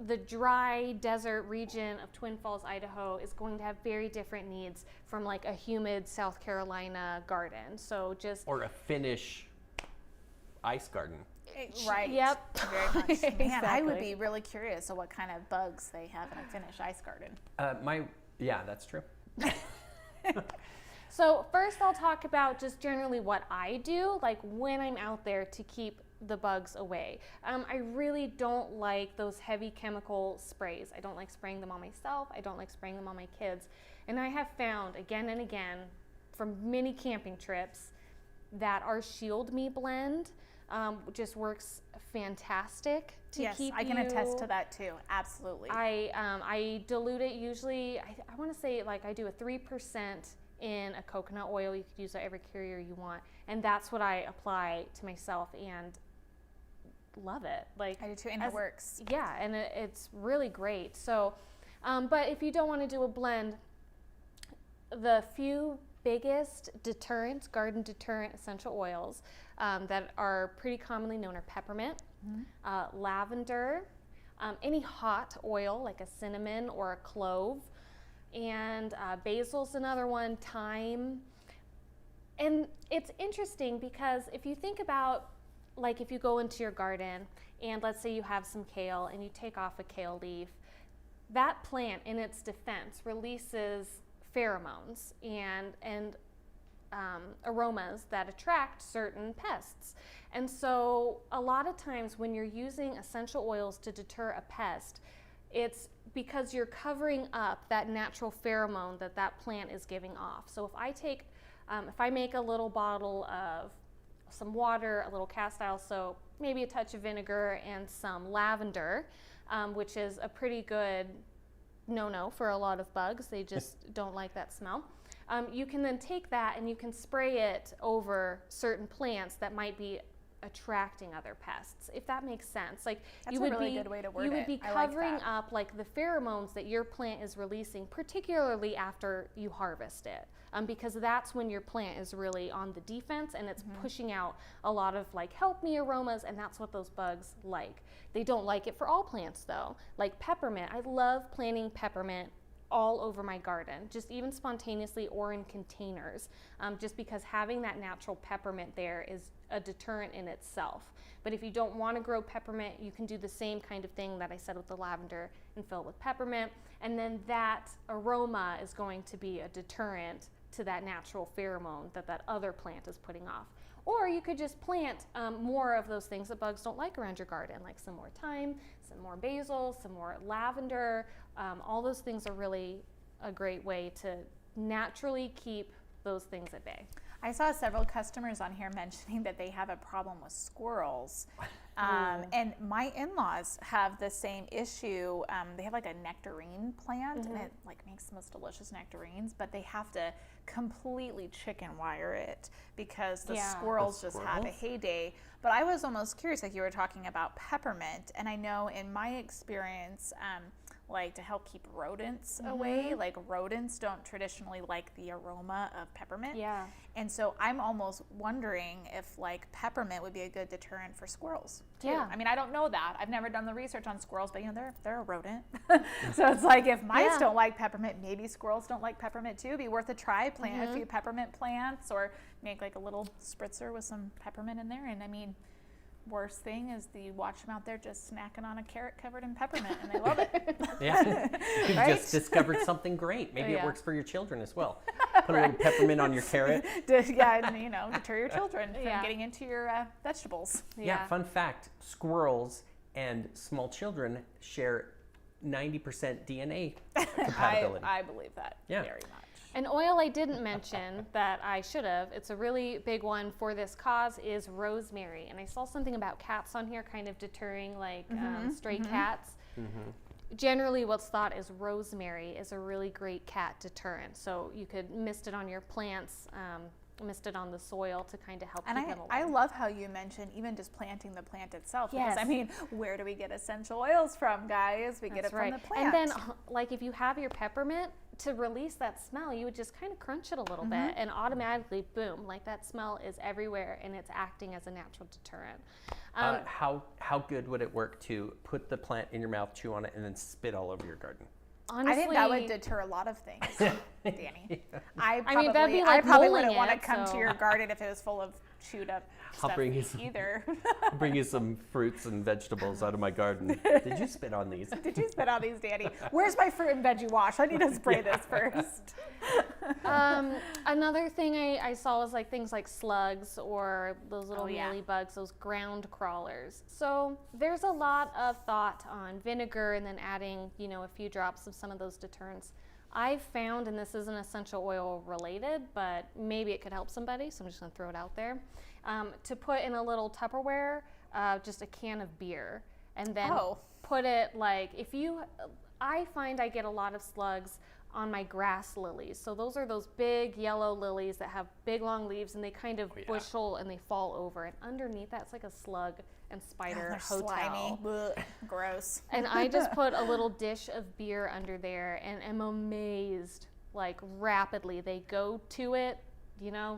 the dry desert region of Twin Falls, Idaho is going to have very different needs from like a humid South Carolina garden. So just or a Finnish ice garden. Right. Yep. Very much. Man, I would Exactly. be really curious of what kind of bugs they have in a Finnish ice garden. Yeah, that's true. So first I'll talk about just generally what I do, like when I'm out there to keep the bugs away. I really don't like those heavy chemical sprays. I don't like spraying them on myself. I don't like spraying them on my kids. And I have found again and again from many camping trips that our Shield Me blend just works fantastic to Yes, keep I can you- attest to that too. Absolutely. I dilute it usually, I want to say like I do a 3% in a coconut oil. You could use every carrier you want. And that's what I apply to myself and love it. Like I do too, and it works. Yeah, and it's really great. So, but if you don't want to do a blend, the few biggest deterrents, garden deterrent essential oils that are pretty commonly known are peppermint, lavender, any hot oil like a cinnamon or a clove, and basil's another one, thyme. And it's interesting because if you think about, like if you go into your garden and let's say you have some kale and you take off a kale leaf, that plant in its defense releases pheromones and aromas that attract certain pests. And so a lot of times when you're using essential oils to deter a pest, it's because you're covering up that natural pheromone that plant is giving off. So if I make a little bottle of some water, a little cast iron soap, maybe a touch of vinegar and some lavender, which is a pretty good no-no for a lot of bugs. They just don't like that smell. You can then take that and you can spray it over certain plants that might be attracting other pests, if that makes sense. Like That's a really good way to word you would it. be I like covering that. up like the pheromones that your plant is releasing, particularly after you harvest it, because that's when your plant is really on the defense and it's pushing out a lot of like help me aromas, and that's what those bugs like. They don't like it for all plants though. Like peppermint, I love planting peppermint all over my garden, just even spontaneously or in containers, just because having that natural peppermint there is a deterrent in itself. But if you don't want to grow peppermint, you can do the same kind of thing that I said with the lavender and fill it with peppermint, and then that aroma is going to be a deterrent to that natural pheromone that other plant is putting off. Or you could just plant more of those things that bugs don't like around your garden, like some more thyme, some more basil, some more lavender. All those things are really a great way to naturally keep those things at bay. I saw several customers on here mentioning that they have a problem with squirrels. And my in-laws have the same issue. They have like a nectarine plant and it like makes the most delicious nectarines, but they have to completely chicken wire it because the squirrels just have a heyday. But I was almost curious, like you were talking about peppermint, and I know in my experience, like to help keep rodents away, like rodents don't traditionally like the aroma of peppermint. Yeah. And so I'm almost wondering if like peppermint would be a good deterrent for squirrels too. Yeah. I mean, I don't know that. I've never done the research on squirrels, but you know, they're a rodent. So it's like if mice don't like peppermint, maybe squirrels don't like peppermint too. It'd be worth a try, plant a few peppermint plants or make like a little spritzer with some peppermint in there. And I mean, worst thing is you watch them out there just snacking on a carrot covered in peppermint, and they love it. Yeah. You Right? just discovered something great. Maybe it Yeah. works for your children as well. Put a little peppermint on your carrot. Yeah, and deter your children from Yeah. getting into your vegetables. Yeah, fun fact, squirrels and small children share 90% DNA compatibility. I believe that Yeah. very much. An oil I didn't mention that I should have, it's a really big one for this cause, is rosemary. And I saw something about cats on here kind of deterring like stray cats. Generally what's thought is rosemary is a really great cat deterrent. So you could mist it on your plants, mist it on the soil to kind of help And keep them I alive. love how you mentioned even just planting the plant itself. Yes. Because I mean, where do we get essential oils from, guys? We get That's it right. from the plant. And then like if you have your peppermint, to release that smell, you would just kind of crunch it a little bit and automatically, boom, like that smell is everywhere and it's acting as a natural deterrent. How good would it work to put the plant in your mouth, chew on it, and then spit all over your garden? Honestly, I think that would deter a lot of things, Danny. I mean, that'd be like probably mulling wouldn't want to it, come so- to your garden if it was full of chewed up I'll stuff bring you some- either. I'll bring you some fruits and vegetables out of my garden. Did you spit on these? Did you spit on these, Danny? Where's my fruit and veggie wash? I need to spray this first. Another thing I saw was like things like slugs or those little Oh, yeah. mealy bugs, those ground crawlers. So there's a lot of thought on vinegar and then adding, a few drops of some of those deterrents. I've found, and this isn't essential oil related, but maybe it could help somebody, so I'm just gonna throw it out there, to put in a little Tupperware, just a can of beer, and then Oh. put it like, I find I get a lot of slugs on my grass lilies. So those are those big yellow lilies that have big long leaves and they kind of bushel and they fall over. And underneath that's like a slug and spider They're hotel. slimy. Blech. Gross. And I just put a little dish of beer under there and am amazed, like rapidly they go to it.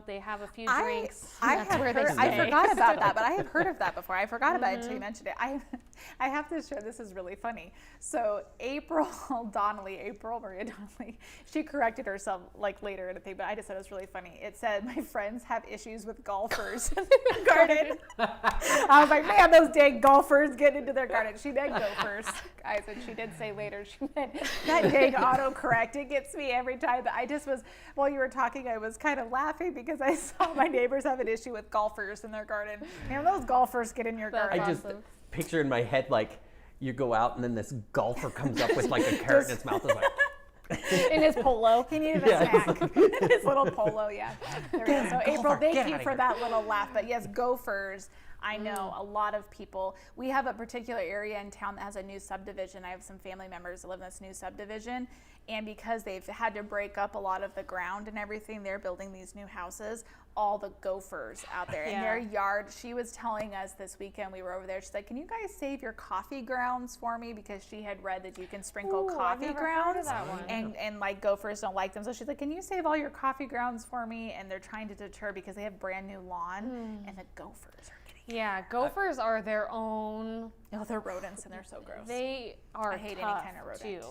They have a few drinks. I That's have where they heard, I stay. forgot about that, but I have heard of that before. I forgot about it until you mentioned it. I have to share, this is really funny. So April Maria Donnelly, she corrected herself like later in a thing, but I just thought it was really funny. It said, my friends have issues with golfers in their garden. I was like, man, those dang golfers get into their garden. She meant gophers, guys, and she did say later, she meant that dang autocorrect. It gets me every time. But I just was, while you were talking, I was kind of laughing because I saw my neighbors have an issue with golfers in their garden. Man, those golfers get in your garden. I just picture in my head like you go out and then this golfer comes up with like a carrot in its mouth. It's like, In his polo. He needed a snack. His little polo, yeah. There we go. So April, Gopher, thank get you outta for here. that little laugh. But yes, gophers. I know a lot of people. We have a particular area in town that has a new subdivision. I have some family members that live in this new subdivision. And because they've had to break up a lot of the ground and everything, they're building these new houses, all the gophers out there in their yard. She was telling us this weekend, we were over there, she's like, can you guys save your coffee grounds for me? Because she had read that you can sprinkle Ooh, I've coffee never heard of grounds that one. and like gophers don't like them. So she's like, can you save all your coffee grounds for me? And they're trying to deter because they have brand new lawn and the gophers are getting Yeah, gophers are their own. they're rodents and they're so gross. They are I hate any tough kind of rodent. too.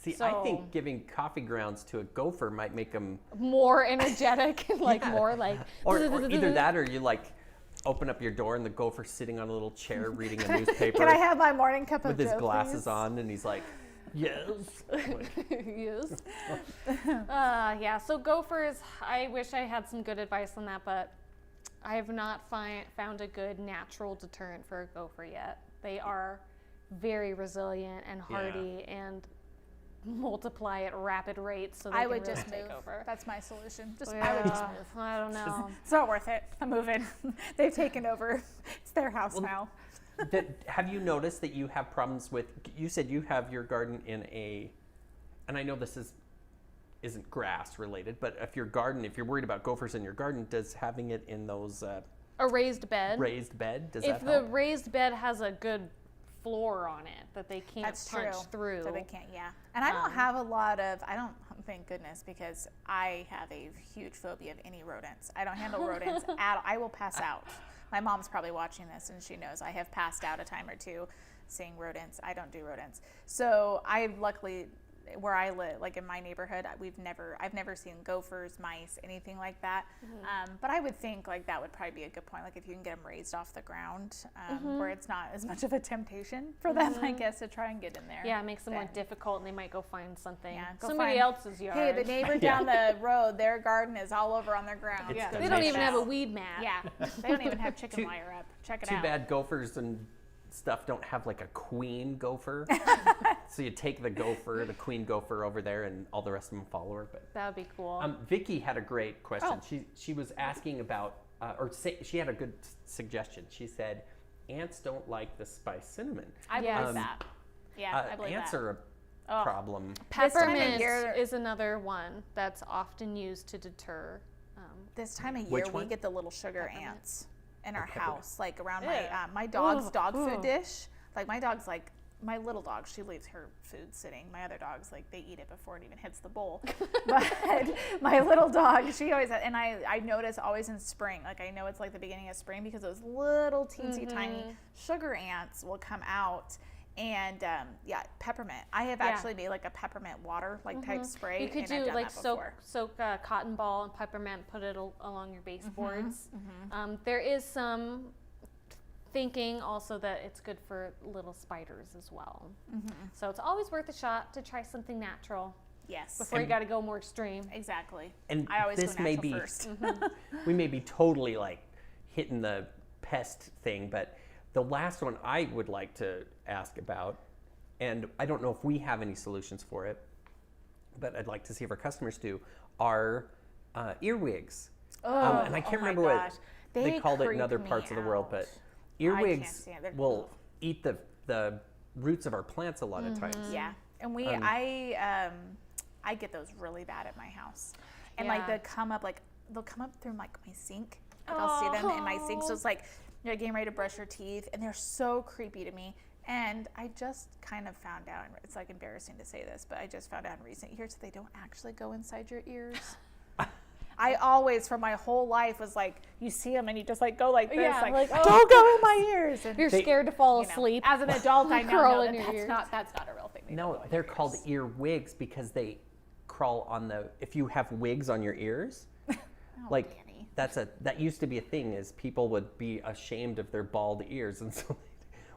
see, I So- think giving coffee grounds to a gopher might make them, More energetic and like more like. or either that or you like open up your door and the gopher's sitting on a little chair reading a newspaper Can I have my morning cup with of his Joe, glasses please? on and he's like, yes. Yes. Yeah. So gophers, I wish I had some good advice on that, but I have not found a good natural deterrent for a gopher yet. They are very resilient and hardy and multiply at rapid rates, so they I can would really just take move. over. That's my solution. I would just move. I don't know. It's not worth it. I'm moving. They've taken over. It's their house now. Have you noticed that you have problems with, you said you have your garden in and I know this isn't grass related, but if you're worried about gophers in your garden, does having it in those A raised bed. raised bed, does If that the help? raised bed has a good floor on it that they can't That's punch true. through. So they can't, yeah. And I don't have a lot of, thank goodness, because I have a huge phobia of any rodents. I don't handle rodents at all. I will pass out. My mom's probably watching this and she knows I have passed out a time or two seeing rodents. I don't do rodents. So I luckily where I live, like in my neighborhood, I've never seen gophers, mice, anything like that. But I would think like that would probably be a good point. Like if you can get them raised off the ground, where it's not as much of a temptation for them, I guess, to try and get in there. Yeah, it makes it more difficult, and they might go find something. Yeah, Somebody else's yard. Hey, the neighbor down the road, their garden is all over on their ground. It's the They don't nice even have a house. weed mat. Yeah, they don't even have chicken wire up. Check it Too out. bad gophers and stuff don't have like a queen gopher. So you take the queen gopher over there, and all the rest of them follow her. But That would be cool. Vicky had a great question. Oh. She was asking about, she had a good suggestion. She said, ants don't like the spiced cinnamon. I believe Yes. that. Yeah, I believe Ants that. are a problem. This time of Peppermint year- is another one that's often used to deter. This time of year, Which we one? get the little sugar ants in our peppermint. house, like around Ew. my dog's Ugh, dog food ugh. dish. Like my dog's like, my little dog, she leaves her food sitting. My other dogs, like they eat it before it even hits the bowl. But my little dog, she always, and I notice always in spring, like I know it's like the beginning of spring because those little teensy tiny sugar ants will come out. And peppermint. I have actually made like a peppermint water type spray. You could and I've do done like that before. soak cotton ball and peppermint, put it along your baseboards. There is some thinking also that it's good for little spiders as well. So it's always worth a shot to try something natural Yes. before you got to go more extreme. Exactly. And I always this go may natural be, first. we may be totally like hitting the pest thing, but the last one I would like to ask about, and I don't know if we have any solutions for it, but I'd like to see if our customers do, are earwigs. And I can't my remember gosh. what they called it in creep other me parts of the world, but out. earwigs stand it. will eat the roots of our plants a lot of times. Yeah, and I get those really bad at my house, and like Yeah. they'll come up through like my sink. Like I'll see them in my sink, so it's like you're getting ready to brush your teeth, and they're so creepy to me. And I just kind of found out, and it's like embarrassing to say this, but I just found out in recent years that they don't actually go inside your ears. I always, for my whole life, was like, you see them and you just like go like this, Yeah, like, oh. don't go in my ears. And You're scared to fall you know, asleep. as an adult, I now Curl know in that your ears. that's not a real thing. They don't No, go in they're your called ears. earwigs because they crawl on if you have wigs on your ears, like Danny. that used to be a thing, is people would be ashamed of their bald ears, and so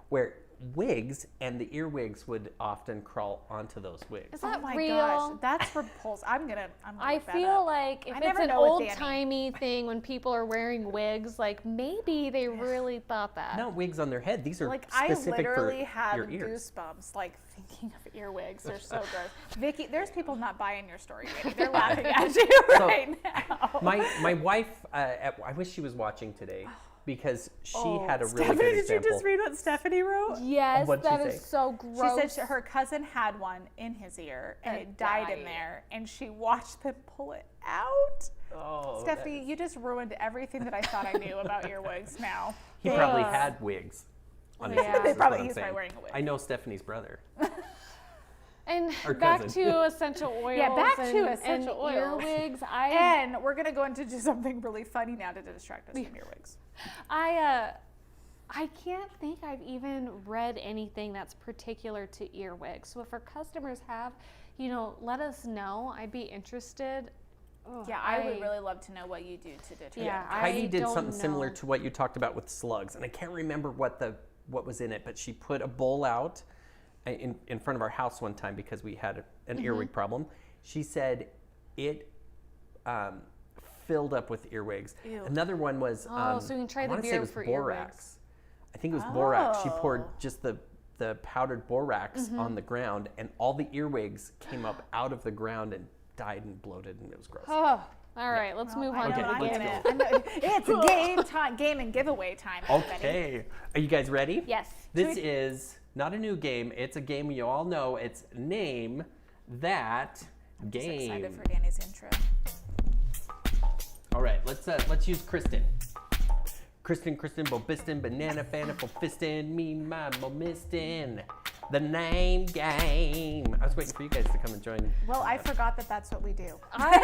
where wigs and the earwigs would often crawl onto those wigs. Is that Oh my real? gosh, that's repulsive. I'm gonna I look that feel up. like if I it's never an know with old Danny. timey thing when people are wearing wigs, like maybe they really thought that. Not wigs on their head. These are Like I specific literally for have your ears. goosebumps like thinking of earwigs. They're so gross. Vicky, there's people not buying your story, Vicky. They're laughing at you right now. My wife, I wish she was watching today because she had a really Stephanie, good did example. you just read what Stephanie wrote? Yes, What'd she that say? is so gross. She said her cousin had one in his ear and it died in there, and she watched them pull it out. Oh, Stephanie, you just ruined everything that I thought I knew about earwigs now. he probably Ugh. had wigs on his Yeah. ears. They is what I'm he's saying. probably wearing a wig. I know Stephanie's brother. And Our back cousin. to essential oils. back to and essential oils. Earwigs. And we're going to go into just something really funny now to distract us from earwigs. I can't think I've even read anything that's particular to earwigs. So if our customers have, let us know. I'd be interested. Ugh, Yeah, I would really love to know what you do to deter Yeah, them. Heidi did don't something similar know. to what you talked about with slugs, and I can't remember what was in it, but she put a bowl out in front of our house one time because we had an earwig problem. She said it filled up with earwigs. Ew. Another one was so you can try I the wanna say beer it was for borax. earwigs. I think it was borax. She Oh. poured just the powdered borax on the ground, and all the earwigs came up out of the ground and died and bloated, and it was gross. Oh, all right. Let's move on Okay, to the let's game. go. It's game time, game and giveaway time. Everybody. Okay, are you guys ready? Yes. This is not a new game. It's a game you all know. It's Name That Game. Excited for Danny's intro. All right, let's use Kristen. Kristen, Bobistin, Banana, Faniful, Fistin, me, my, Momistin. The name game. I was waiting for you guys to come and join. Well, I forgot that that's what we do. I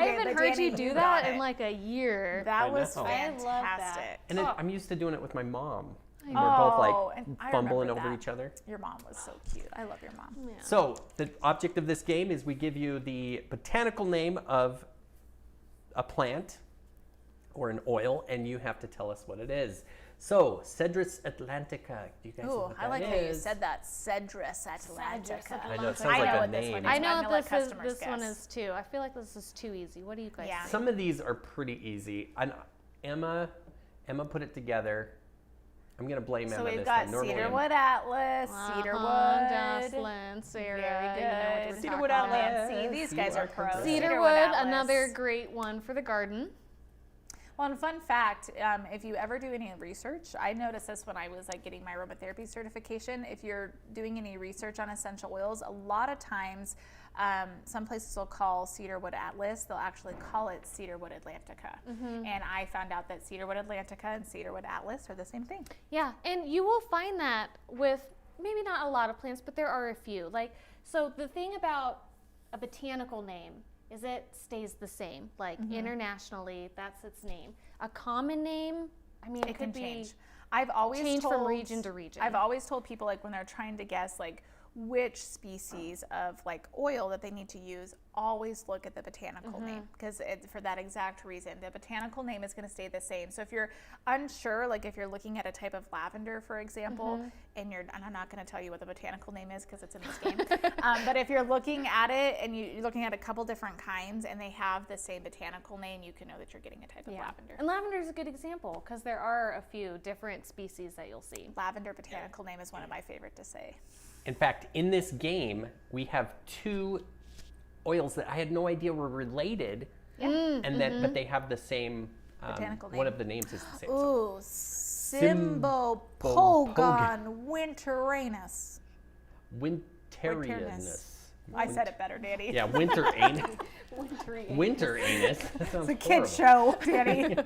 haven't heard you do that in like a year. That I was know. I fantastic. love that. And I'm used to doing it with my mom. We're both Oh, like and I fumbling remember over that. each other. Your mom was so cute. I love your mom. Yeah. So the object of this game is we give you the botanical name of a plant or an oil, and you have to tell us what it is. So, Cedrus atlantica. Do you guys know Ooh, what that I like how you is? said that. Cedrus atlantica. I know, it sounds I like know a what this name. one is. I but know I'm gonna let this customers one guess. is too. I feel like this is too easy. What do you guys Yeah. think? Some of these are pretty easy. And Emma put it together. I'm going to blame So Emma we've this got time. Normally cedarwood atlas, cedarwood. Jocelyn, Sarah. Very You know what good. we're Cedarwood talking about. atlas. Nancy, these You guys are are pros. correct. Cedarwood, atlas. another great one for the garden. Well, and fun fact, if you ever do any research, I noticed this when I was like getting my aromatherapy certification. If you're doing any research on essential oils, a lot of times some places will call cedarwood atlas, they'll actually call it cedarwood atlantica. And I found out that cedarwood atlantica and cedarwood atlas are the same thing. Yeah, and you will find that with maybe not a lot of plants, but there are a few. Like, so the thing about a botanical name is it stays the same. Like internationally, that's its name. A common name, I mean, It could can be change. I've always change told, from region to region. I've always told people like when they're trying to guess like which species of like oil that they need to use, always look at the botanical name because for that exact reason, the botanical name is going to stay the same. So if you're unsure, like if you're looking at a type of lavender, for example, and I'm not going to tell you what the botanical name is because it's in this game, but if you're looking at it and you're looking at a couple different kinds and they have the same botanical name, you can know that you're getting a type of lavender. And lavender is a good example because there are a few different species that you'll see. Lavender botanical name is one of my favorite to say. In fact, in this game, we have two oils that I had no idea were related, and that but they have the same Botanical one name. of the names is the same. Ooh, Symbopogon winteranus. Winterinus. I said it better, Danny. Yeah, winteranus. Winteranus. That sounds It's a kid horrible. show, Danny.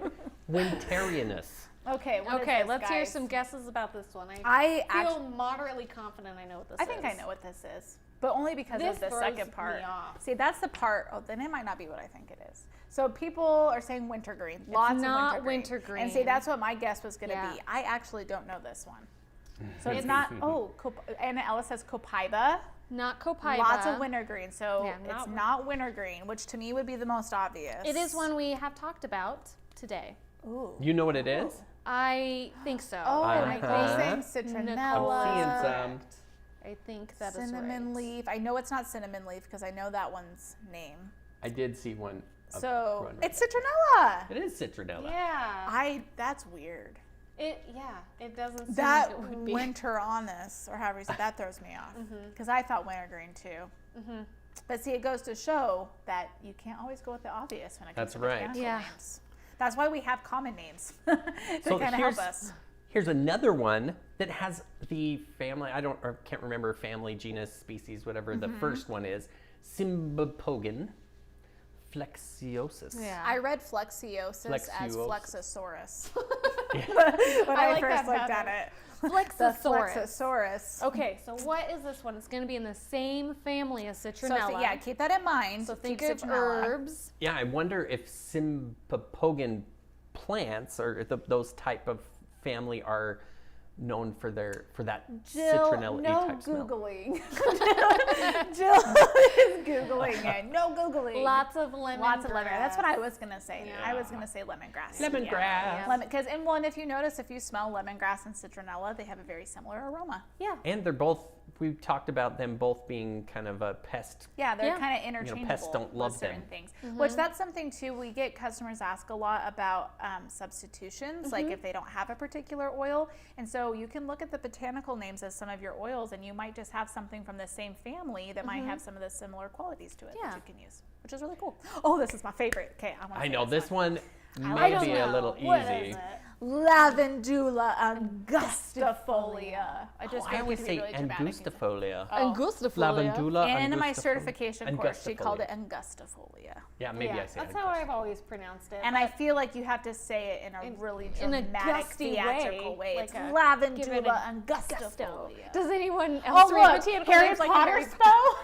Winterinus. Okay, what is Okay, this, let's hear guys? some guesses about this one. I feel moderately confident I know what this is. I think I know what this is, but only because This of the throws second me part. off. See, that's the part. Oh, then it might not be what I think it is. So people are saying wintergreen. Lots not of wintergreen. And see, that's what my guess was going to Yeah. be. I actually don't know this one. So it's not. Anna Ellis says copaiba. Not copaiba. Lots of wintergreen. So Yeah, it's not wintergreen, which to me would be the most obvious. It is one we have talked about today. Ooh. You know what it is? I think so. Oh, Uh-huh. Nicole saying I'm citronella. seeing some. I think that is Cinnamon right. leaf. I know it's not cinnamon leaf because I know that one's name. I did see one. up So front right it's citronella. there. It is citronella. Yeah. That's weird. It doesn't seem That like it would be. winter on this, or however you say that throws me off. Because I thought wintergreen too. But see, it goes to show that you can't always go with the obvious when it comes That's to right. botanical Yeah. names. That's why we have common names to kind of help us. Here's another one that has the family. Can't remember family, genus, species, whatever the first one is. Symbopogon flexiosus. Yeah. I read flexiosis as Flexuos. flexosaurus when I like first that looked better. at it. Flexosaurus. Flexosaurus. Okay, so what is this one? It's going to be in the same family as So citronella. yeah, keep that in mind. So think Keep of citronella. herbs. Yeah, I wonder if Symbopogon plants or those type of family are known for that citronella no type smell. Googling. Jill is Googling it. No Googling. Lots of lemongrass. Lots of lemon. That's what I was gonna say. Yeah. I was gonna say lemongrass. Lemongrass. Yeah. Lemon, because and if you notice, if you smell lemongrass and citronella, they have a very similar aroma. Yeah. And they're both. We've talked about them both being kind of a pest. Yeah, they're Yeah. kind of interchangeable. pests don't love with certain them. things. Which that's something too. We get customers ask a lot about substitutions, like if they don't have a particular oil, and so you can look at the botanical names as some of your oils, and you might just have something from the same family that might have some of the similar qualities to it Yeah. that you can use, which is really cool. Oh, this is my favorite. Okay, I know this one I may don't be a know. little What easy. is it? Lavandula angustifolia. I just I make always it say really dramatic. angustifolia. Angustifolia. Lavandula. And in my angustifolia. certification course, she called it Angustifolia. angustifolia. Yeah, maybe I say That's how I've always pronounced it. And I feel like you have to say it in a really in a dramatic, gusty theatrical way. like It's give it lavandula a angustifolia. Does anyone else Oh read look, botanical Harry names like Potter Harry spell?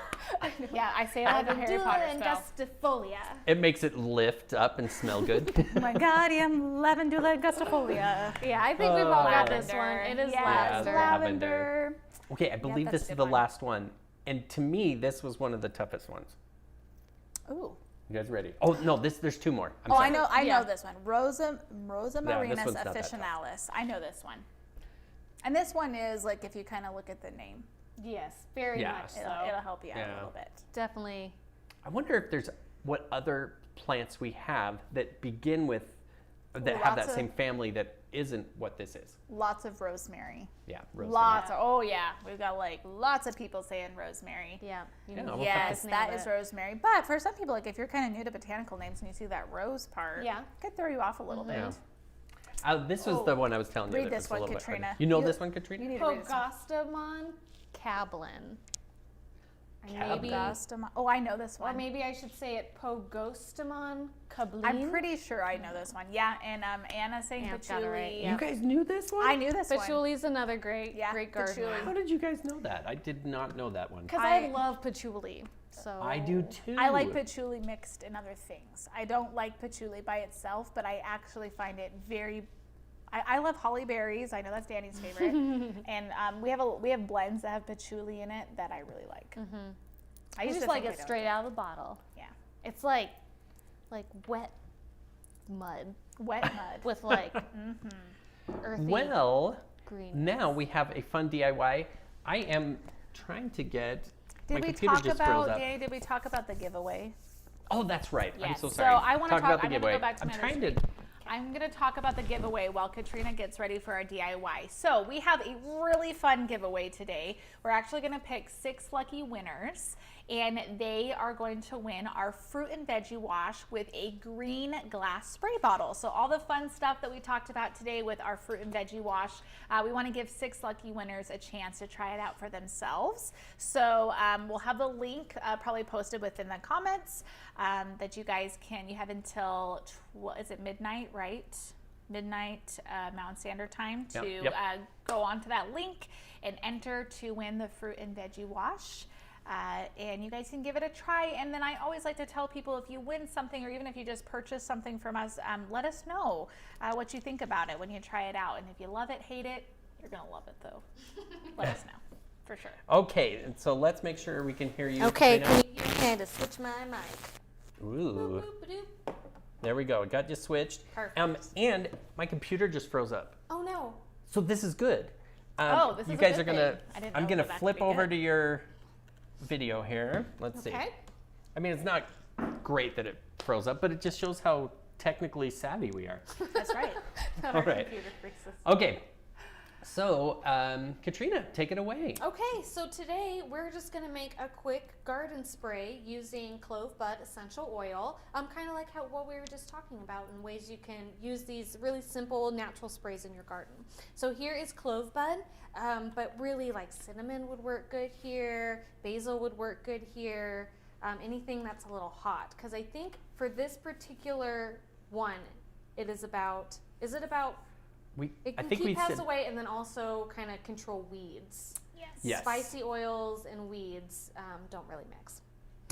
Yeah, I say it like a Harry Potter spell. Angustifolia. It makes it lift up and smell good. Oh my God, lavandula angustifolia. Yeah, I think we've all got this Lavender. one. It is Yes, lavender. lavender. Okay, I believe that's this a is good the one. last one. And to me, this was one of the toughest ones. Ooh. You guys ready? Oh, no, there's two more. I'm Oh, sorry. I Yeah. know this one. Rosa Marinus one's not that tough. officinalis. I know this one. And this one is like if you kind of look at the name, Yes, very Yeah. much so. it'll help you out Yeah. a little bit. Definitely. I wonder if there's what other plants we have that begin with, that Ooh, have that lots of- same family that isn't what this is. Lots of rosemary. Yeah, rosemary. Lots. Oh yeah, we've got like lots of people saying rosemary. Yeah. You Yeah, know, we'll Yes, nailed that is it. rosemary. But for some people, like if you're kind of new to botanical names and you see that rose part, Yeah. it could throw you off a little Yeah. bit. This was the one I was telling you. Read that this was a one, little bit harder. Katrina. You know You- this one, Katrina? You need to read this one. Pogostemon cablin. Maybe, Pogostemon. Oh, I know this or one. maybe I should say it Pogostemon cablin. I'm pretty sure I know this one. Yeah, and Anna's saying Anne's got it patchouli. right, You guys knew this one? I knew this one. Patchouli's another great, Yeah, great garden. patchouli. How did you guys know that? I did not know that one. Because I- I love patchouli. So I do too. I like patchouli mixed in other things. I don't like patchouli by itself, but I actually find it very. I love holly berries. I know that's Danny's favorite, and we have blends that have patchouli in it that I really like. I used just to like think it I don't. straight out of the bottle. Yeah, It's like wet mud wet mud. with like earthy Well, green. now we have a fun DIY. I am trying to get. my Did we computer talk just froze about up. Danny? Did we talk about the giveaway? Oh, that's right. I'm Yes. so So sorry. I wanna talk- about the I'm gonna giveaway. go back to I'm my other trying to. screen. I'm going to talk about the giveaway while Katrina gets ready for our DIY. So we have a really fun giveaway today. We're actually going to pick 6 lucky winners, and they are going to win our Fruit and Veggie Wash with a green glass spray bottle. So all the fun stuff that we talked about today with our Fruit and Veggie Wash, we want to give 6 lucky winners a chance to try it out for themselves. So we'll have the link probably posted within the comments that you guys can. You have until, is it midnight, right? Midnight Mountain Standard Time to Yep. go onto that link and enter to win the Fruit and Veggie Wash. And you guys can give it a try. And then I always like to tell people, if you win something, or even if you just purchase something from us, let us know what you think about it when you try it out. And if you love it, hate it, you're gonna love it though. Let us know, for sure. Okay, and so let's make sure we can hear you. Okay, Katrina. can you hear me? I had to switch my mic. Ooh. Boop-a-doop. There we go. It got you switched. Perfect. And my computer just froze up. Oh no. So this is good. This you is a guys good are gonna. thing. I didn't I'm know gonna that could flip be over good. to your video here. Let's see. Okay. I mean, it's not great that it froze up, but it just shows how technically savvy we are. That's right. All right. Computer freaks us. Okay. So, Katrina, take it away. Okay, so today we're just gonna make a quick garden spray using clove bud essential oil. Kind of like what we were just talking about, in ways you can use these really simple natural sprays in your garden. So here is clove bud, but really like cinnamon would work good here, basil would work good here, anything that's a little hot. Because I think for this particular one, it is about, is it about, it I can think we keep pests said away and then also kind of control weeds. yes. Spicy oils and weeds don't really mix.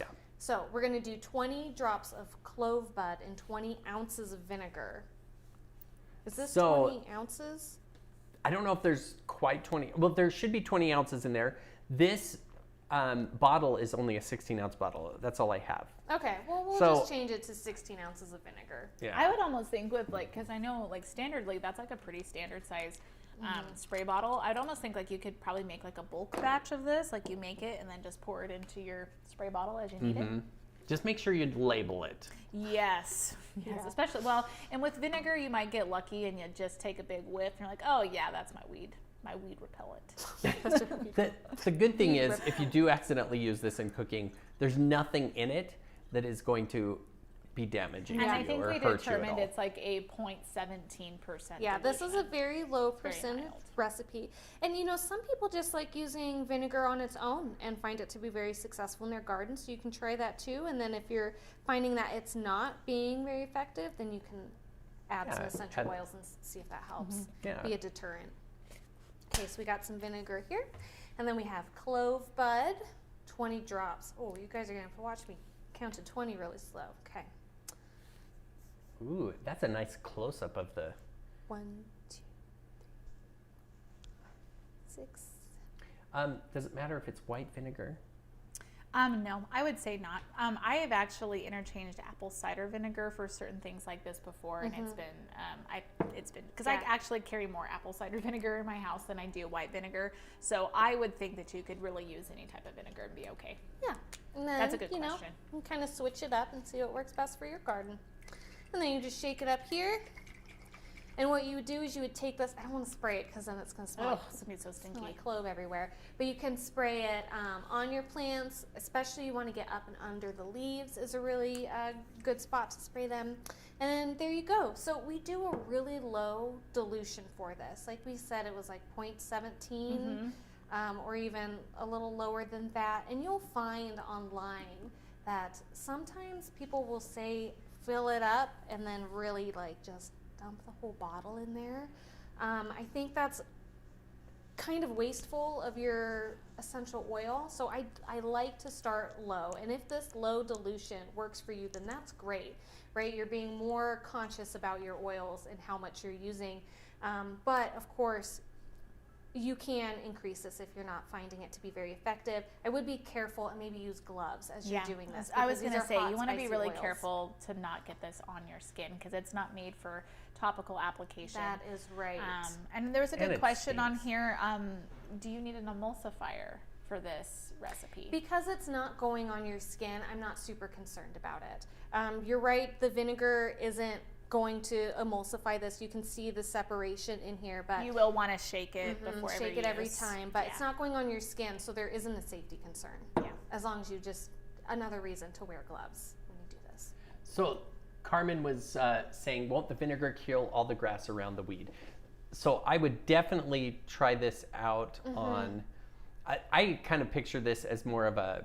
Yeah. So we're going to do 20 drops of clove bud and 20 ounces of vinegar. Is this So- 20 ounces? I don't know if there's quite 20. Well, there should be 20 ounces in there. This bottle is only a 16-ounce bottle. That's all I have. Okay, well, we'll So- just change it to 16 ounces of vinegar. Yeah. I would almost think with like, because I know like standardly that's like a pretty standard size spray bottle. I'd almost think like you could probably make like a bulk batch of this, like you make it and then just pour it into your spray bottle as you need it. Just make sure you label it. Yes, especially and with vinegar you might get lucky and you just take a big whiff and you're like, oh yeah, that's my weed repellent. The good thing is, if you do accidentally use this in cooking, there's nothing in it that is going to be damaging And to I you think or we hurt you at determined all. it's like a 0.17%. Yeah, this is a dilution. very low very percent mild. recipe. And you know, some people just like using vinegar on its own and find it to be very successful in their garden. So you can try that too. And then if you're finding that it's not being very effective, then you can add some Yeah, essential add- oils and see if that helps. Yeah. Be a deterrent. Okay, so we got some vinegar here. And then we have clove bud, 20 drops. Oh, you guys are gonna have to watch me count to 20 really slow. Okay. Ooh, that's a nice close-up of the... 1, 2, 3, 6. Does it matter if it's white vinegar? No, I would say not. I have actually interchanged apple cider vinegar for certain things like this before, and it's been because I actually carry more apple cider vinegar in my house than I do white vinegar. So I would think that you could really use any type of vinegar and be okay. Yeah. And then, That's a good question. You kind of switch it up and see what works best for your garden. And then you just shake it up here. And what you would do is you would take this, I don't want to spray it because then it's going to smell, It's gonna be so stinky. like clove everywhere. But you can spray it on your plants, especially you want to get up and under the leaves is a really good spot to spray them. And then there you go. So we do a really low dilution for this. Like we said, it was like 0.17 or even a little lower than that. And you'll find online that sometimes people will say fill it up and then really like just dump the whole bottle in there. I think that's kind of wasteful of your essential oil. So I like to start low. And if this low dilution works for you, then that's great, right? You're being more conscious about your oils and how much you're using. But of course, you can increase this if you're not finding it to be very effective. I would be careful and maybe use gloves as you're doing this. I was going to these are say, hot, you want to be spicy really oils. careful to not get this on your skin because it's not made for topical application. That is right. And there was a And good it question on stinks. here. Do you need an emulsifier for this recipe? Because it's not going on your skin, I'm not super concerned about it. You're right, the vinegar isn't going to emulsify this. You can see the separation in here, but You will want to shake it before shake it every time, but it's not going on your skin, so there isn't a safety concern. Yeah. As long as you just, another reason to wear gloves when you do this. So Carmen was saying, won't the vinegar kill all the grass around the weed? So I would definitely try this out on, I kind of picture this as more of a,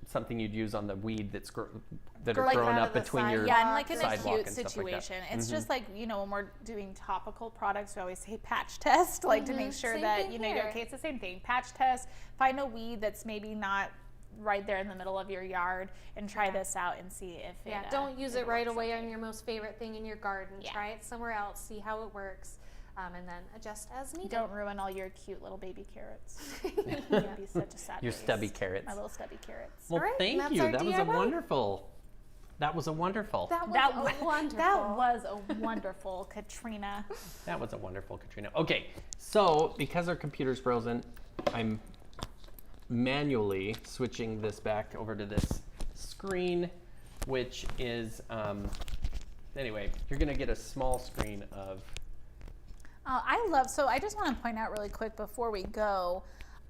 something you'd use on the weed that are Like growing out up of the between your Yeah, and like in a sidewalk cute and stuff like that. situation. It's just like, when we're doing topical products, we always say patch test, like to make sure Same that, thing you're here. okay. It's the same thing. Patch test, find a weed that's maybe not right there in the middle of your yard and try this out and see if it Don't use if it right works away okay. on your most favorite thing in your garden. Yeah. Try it somewhere else, see how it works, and then adjust as needed. Don't ruin all your cute little baby carrots. It'd be such a sad Your face. stubby carrots. My little stubby carrots. Well, All right, thank that's you. our That was a DIY. wonderful. That was a wonderful. That was wonderful. That was a wonderful, Katrina. That was a wonderful, Katrina. Okay, so because our computer's frozen, I'm manually switching this back over to this screen, which is, anyway, you're gonna get a small screen of, So I just want to point out really quick before we go,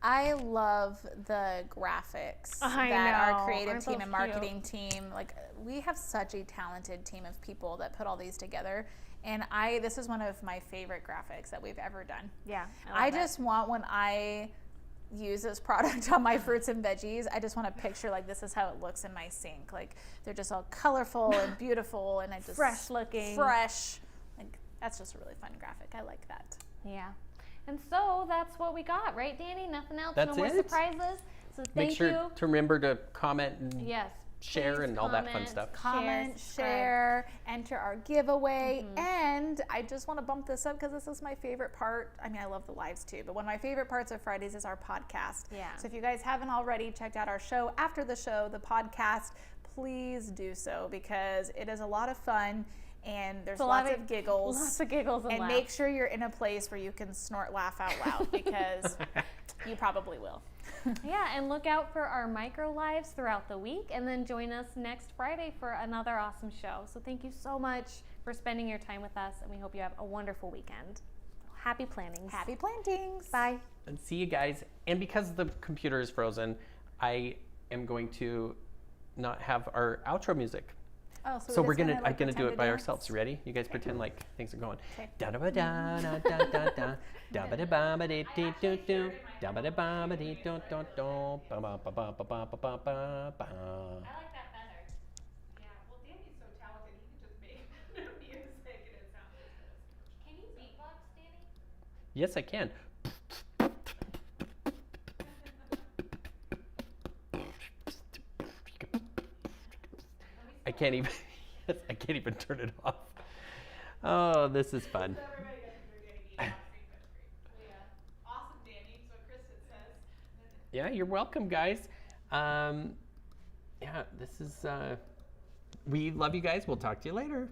I love the graphics I that our know. creative Aren't team those and marketing team, like we have such a talented team of people that put all these together. And this is one of my favorite graphics that we've ever done. Yeah, I just want when I use this product on my fruits and veggies, I just want to picture like this is how it looks in my sink. Like they're just all colorful and beautiful and I just Fresh looking. Fresh. Like that's just a really fun graphic. I like that. Yeah. And so that's what we got, right, Danny? Nothing else? That's no more it. surprises? So thank make sure you. to remember to comment and Yes. share please and all that fun comment, stuff. Comment, subscribe. share, enter our giveaway. And I just want to bump this up because this is my favorite part. I mean, I love the lives too, but one of my favorite parts of Fridays is our podcast. Yeah. So if you guys haven't already checked out our show after the show, the podcast, please do so because it is a lot of fun and there's lots of giggles. Lots of giggles and laughs. make sure you're in a place where you can snort, laugh out loud because you probably will. Yeah, and look out for our micro lives throughout the week and then join us next Friday for another awesome show. So thank you so much for spending your time with us and we hope you have a wonderful weekend. Happy plantings. Happy plantings. Bye. And see you guys. And because the computer is frozen, I am going to not have our outro music. Oh, So we're just gonna like, I'm gonna do pretend it to by dance? ourselves. You ready? You guys pretend like things are going. Okay. Da da ba da da da da da da ba da ba ba dee dee doo doo da ba da ba ba dee doo doo doo ba ba ba ba ba ba ba ba ba ba. like that better. Yeah, well, Danny's so talented, he can just make music and it sounds as good as Can you beatbox, Danny? Yes, I can. I can't even. I can't even turn it off. Oh, this is fun. Everybody gets they're getting eaten off free country. Yeah. Awesome, Danny. So Kristen says. Yeah, you're welcome, guys. Yeah, this is. We love you guys. We'll talk to you later.